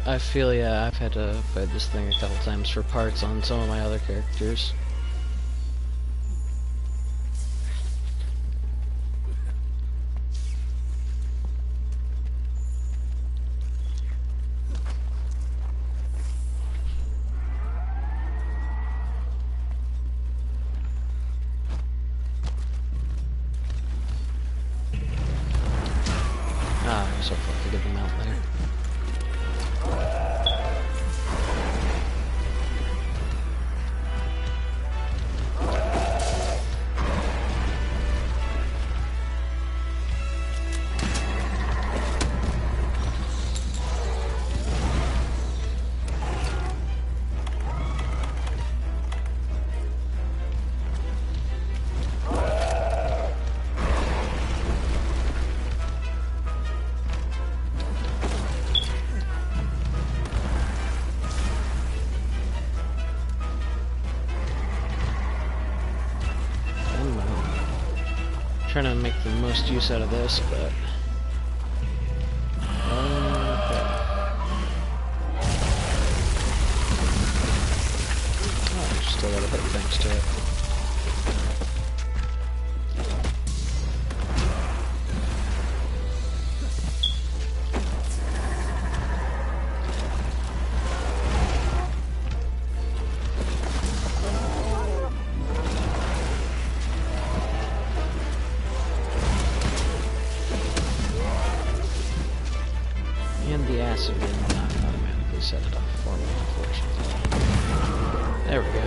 I feel, yeah, I've had to fight this thing a couple times for parts on some of my other characters. Ah, I'm so close to get them out there. Trying to make the most use out of this, but okay. Oh, I still gotta hit things to it. The acid will not automatically set it off for me, unfortunately. There we go.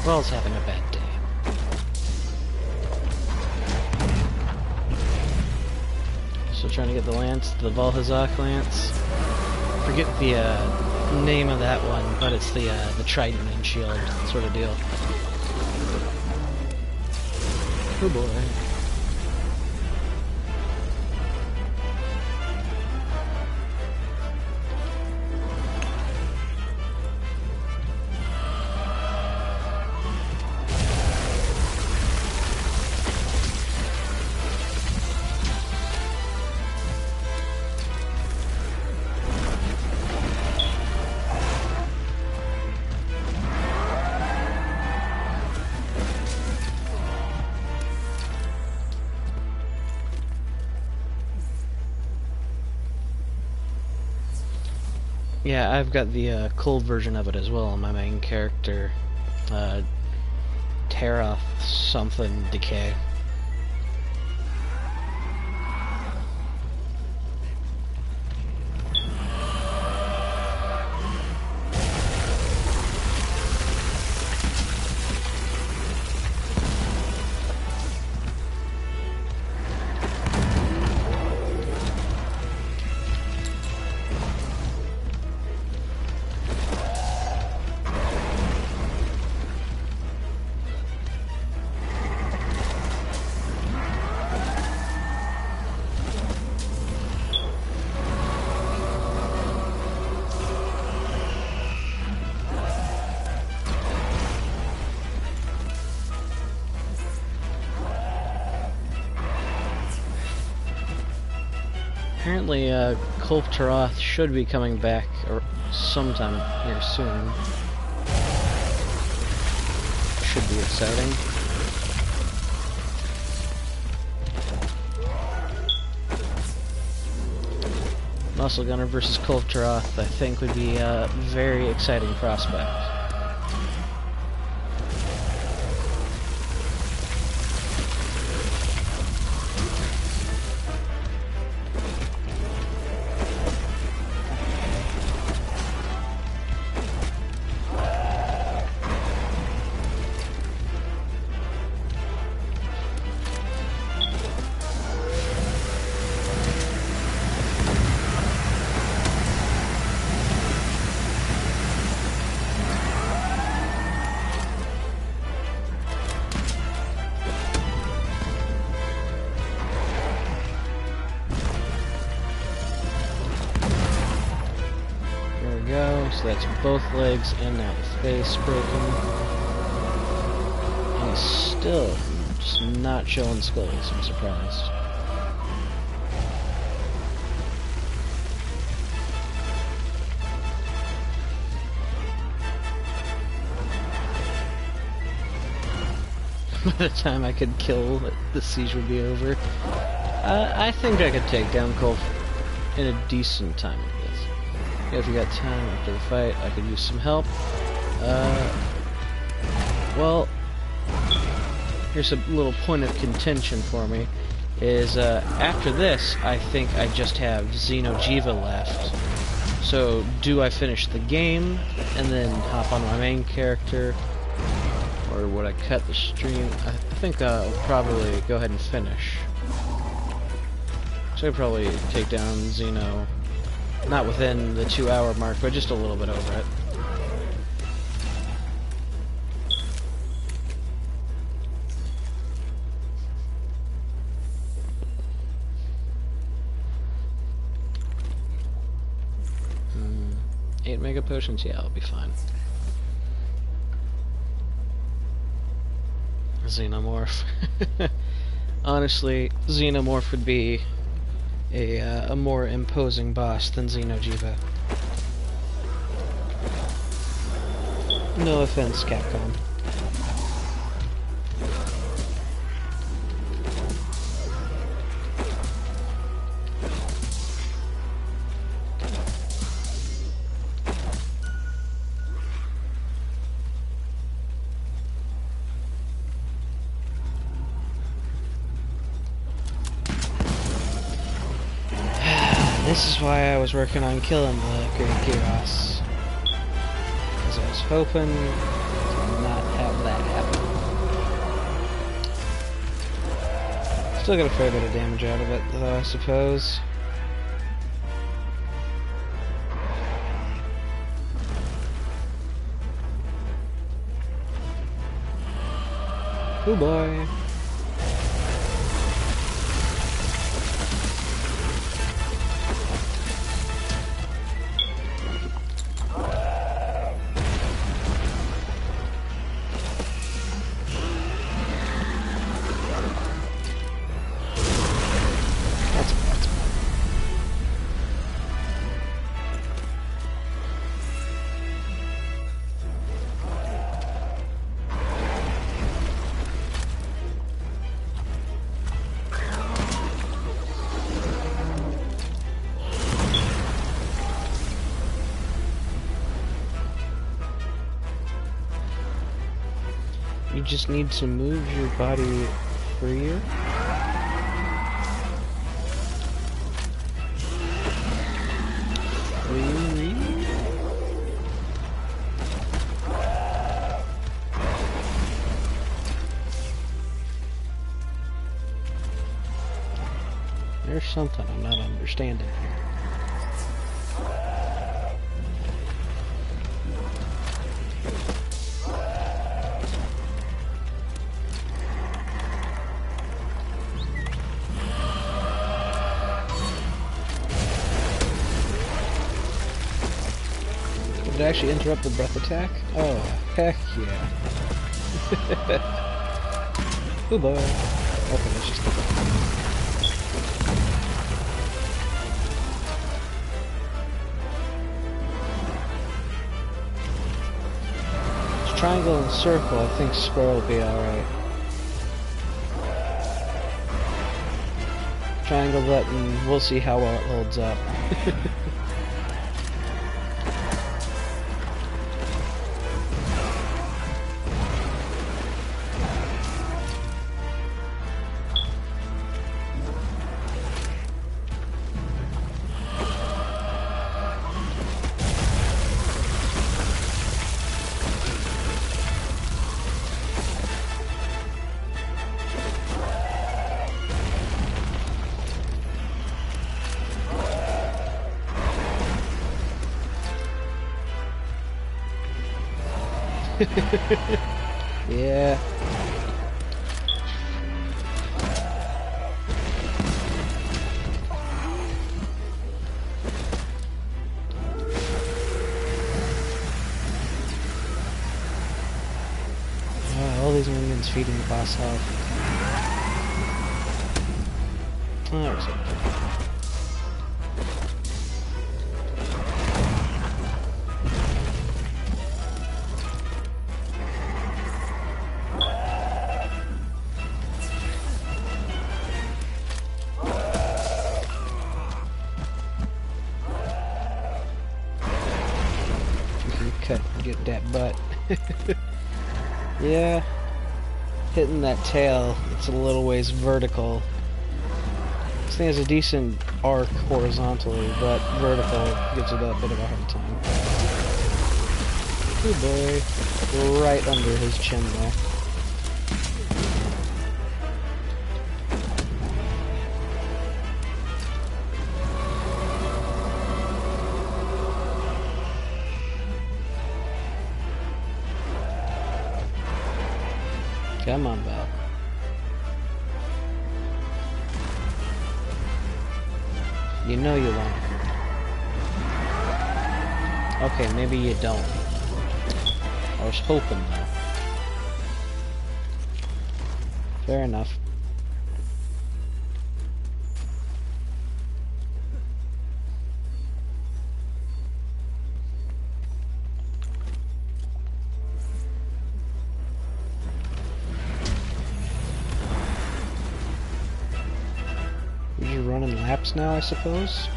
Well's having a bad day. Still trying to get the lance, the Valhazak lance. Forget the name of that one, but it's the trident and shield sort of deal. Oh boy. Yeah, I've got the cold version of it as well on my main character, Teroth something Decay. Apparently, Kulf Taroth should be coming back sometime here soon. Should be exciting. Muscle Gunner versus Kulf Taroth, I think, would be a very exciting prospect. So that's both legs and now the face broken. And he's still just not showing skulls, I'm surprised. By the time I could kill, the siege would be over. I think I could take down Kulf in a decent time like this. If you got time after the fight, I could use some help. Well, here's a little point of contention for me, is after this, I think I just have Xeno'jiiva left. So, do I finish the game, and then hop on my main character, or would I cut the stream? I think I'll probably go ahead and finish. So I'd probably take down Xeno. Not within the 2-hour mark, but just a little bit over it. Hmm. 8 mega potions? Yeah, I'll be fine. Xenomorph. Honestly, Xenomorph would be a more imposing boss than Xeno'jiiva. No offense, Capcom. This is why I was working on killing the Great Gyros. Because I was hoping to not have that happen. Still got a fair bit of damage out of it, though, I suppose. Oh boy. You just need to move your body freer. There's something I'm not understanding here. Did it actually interrupt the breath attack? Oh, heck yeah. Oh boy. Okay, let's just go back. Triangle and circle, I think square will be alright. Triangle button, we'll see how well it holds up. Yeah. All these minions feeding the boss health. Oh, that was it. Get that butt. Yeah, hitting that tail, it's a little ways vertical. This thing has a decent arc horizontally, but vertical gives it a bit of a hard time. Good boy. Right under his chin there. Come on, Val. You know you want it. Okay, maybe you don't. I was hoping, though. Fair enough. You're running laps now, I suppose?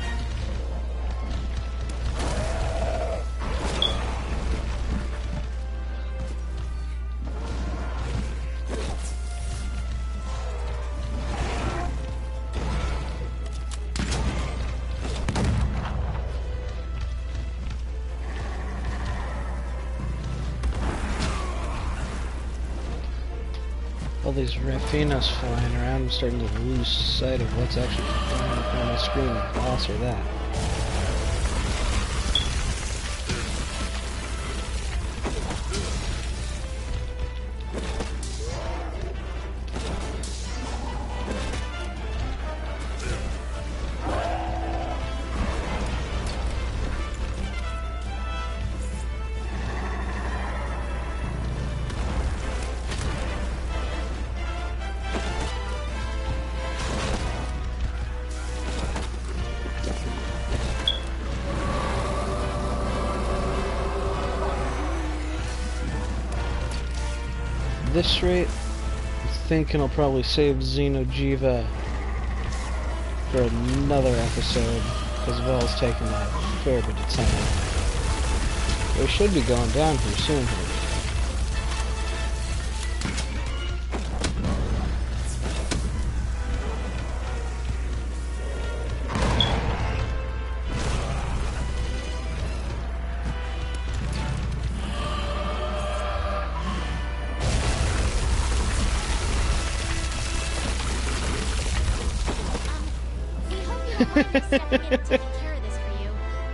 All these Raffinas flying around, I'm starting to lose sight of what's actually flying up on my screen. Boss or that. At this rate, I'm thinking I'll probably save Xenojiva for another episode, because Val's taking a fair bit of time. We should be going down here soon. wouldn't mind me stepping in and taking care of this for you.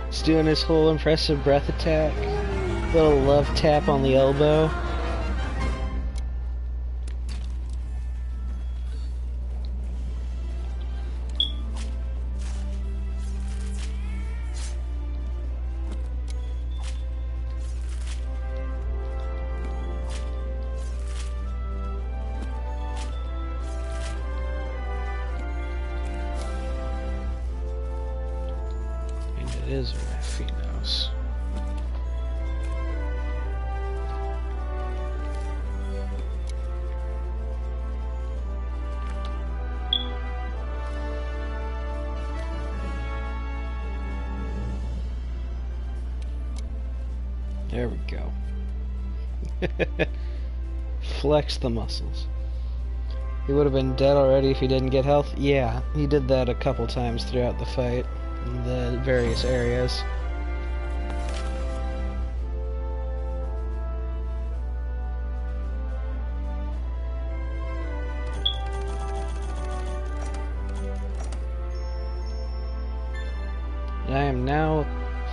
He's doing his whole impressive breath attack. Little love tap on the elbow. It is Raffinos. There we go. Flex the muscles. He would have been dead already if he didn't get health. Yeah, he did that a couple times throughout the fight. The various areas. And I am now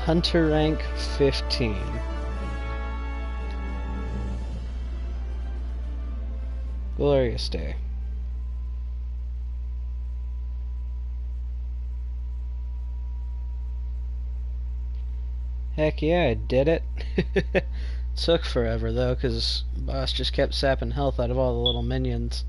Hunter rank 15. Glorious day. Heck yeah, I did it. Took forever though, because boss just kept sapping health out of all the little minions.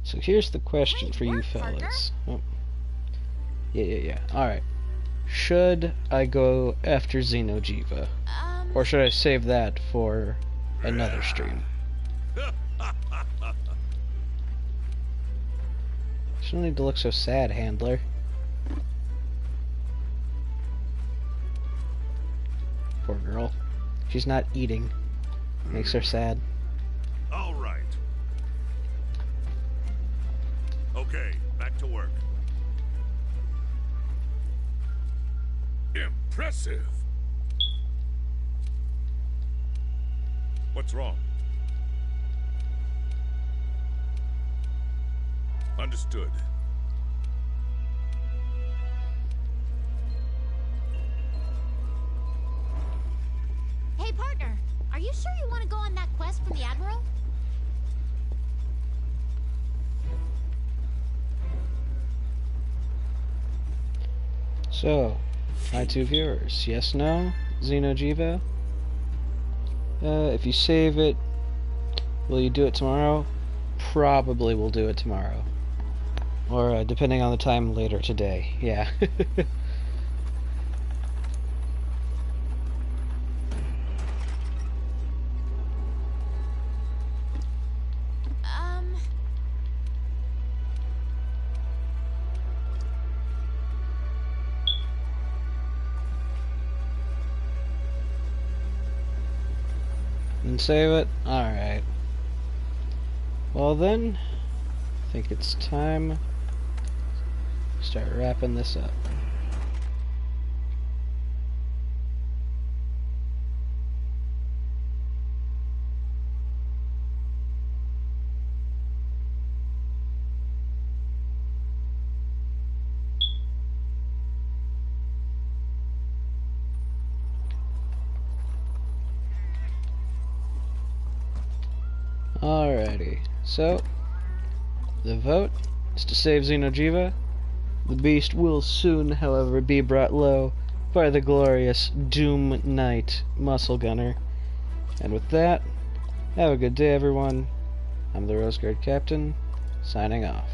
So here's the question for you fellas. Oh. Yeah. Alright. Should I go after Xenojiva? Or should I save that for another stream? You don't need to look so sad, handler. Poor girl. She's not eating. Makes her sad. All right. Okay, back to work. Impressive. What's wrong? Understood. Hey, partner. Are you sure you want to go on that quest from the Admiral? So, my two viewers, yes, no, Xenojiva? If you save it, will you do it tomorrow? Probably will do it tomorrow. Or, depending on the time, later today, yeah. And save it? Alright. Well then, I think it's time to start wrapping this up. Alrighty, so the vote is to save Xenojiva. The beast will soon, however, be brought low by the glorious Doom Knight Muscle Gunner. And with that, have a good day everyone. I'm the Rose Guard Captain, signing off.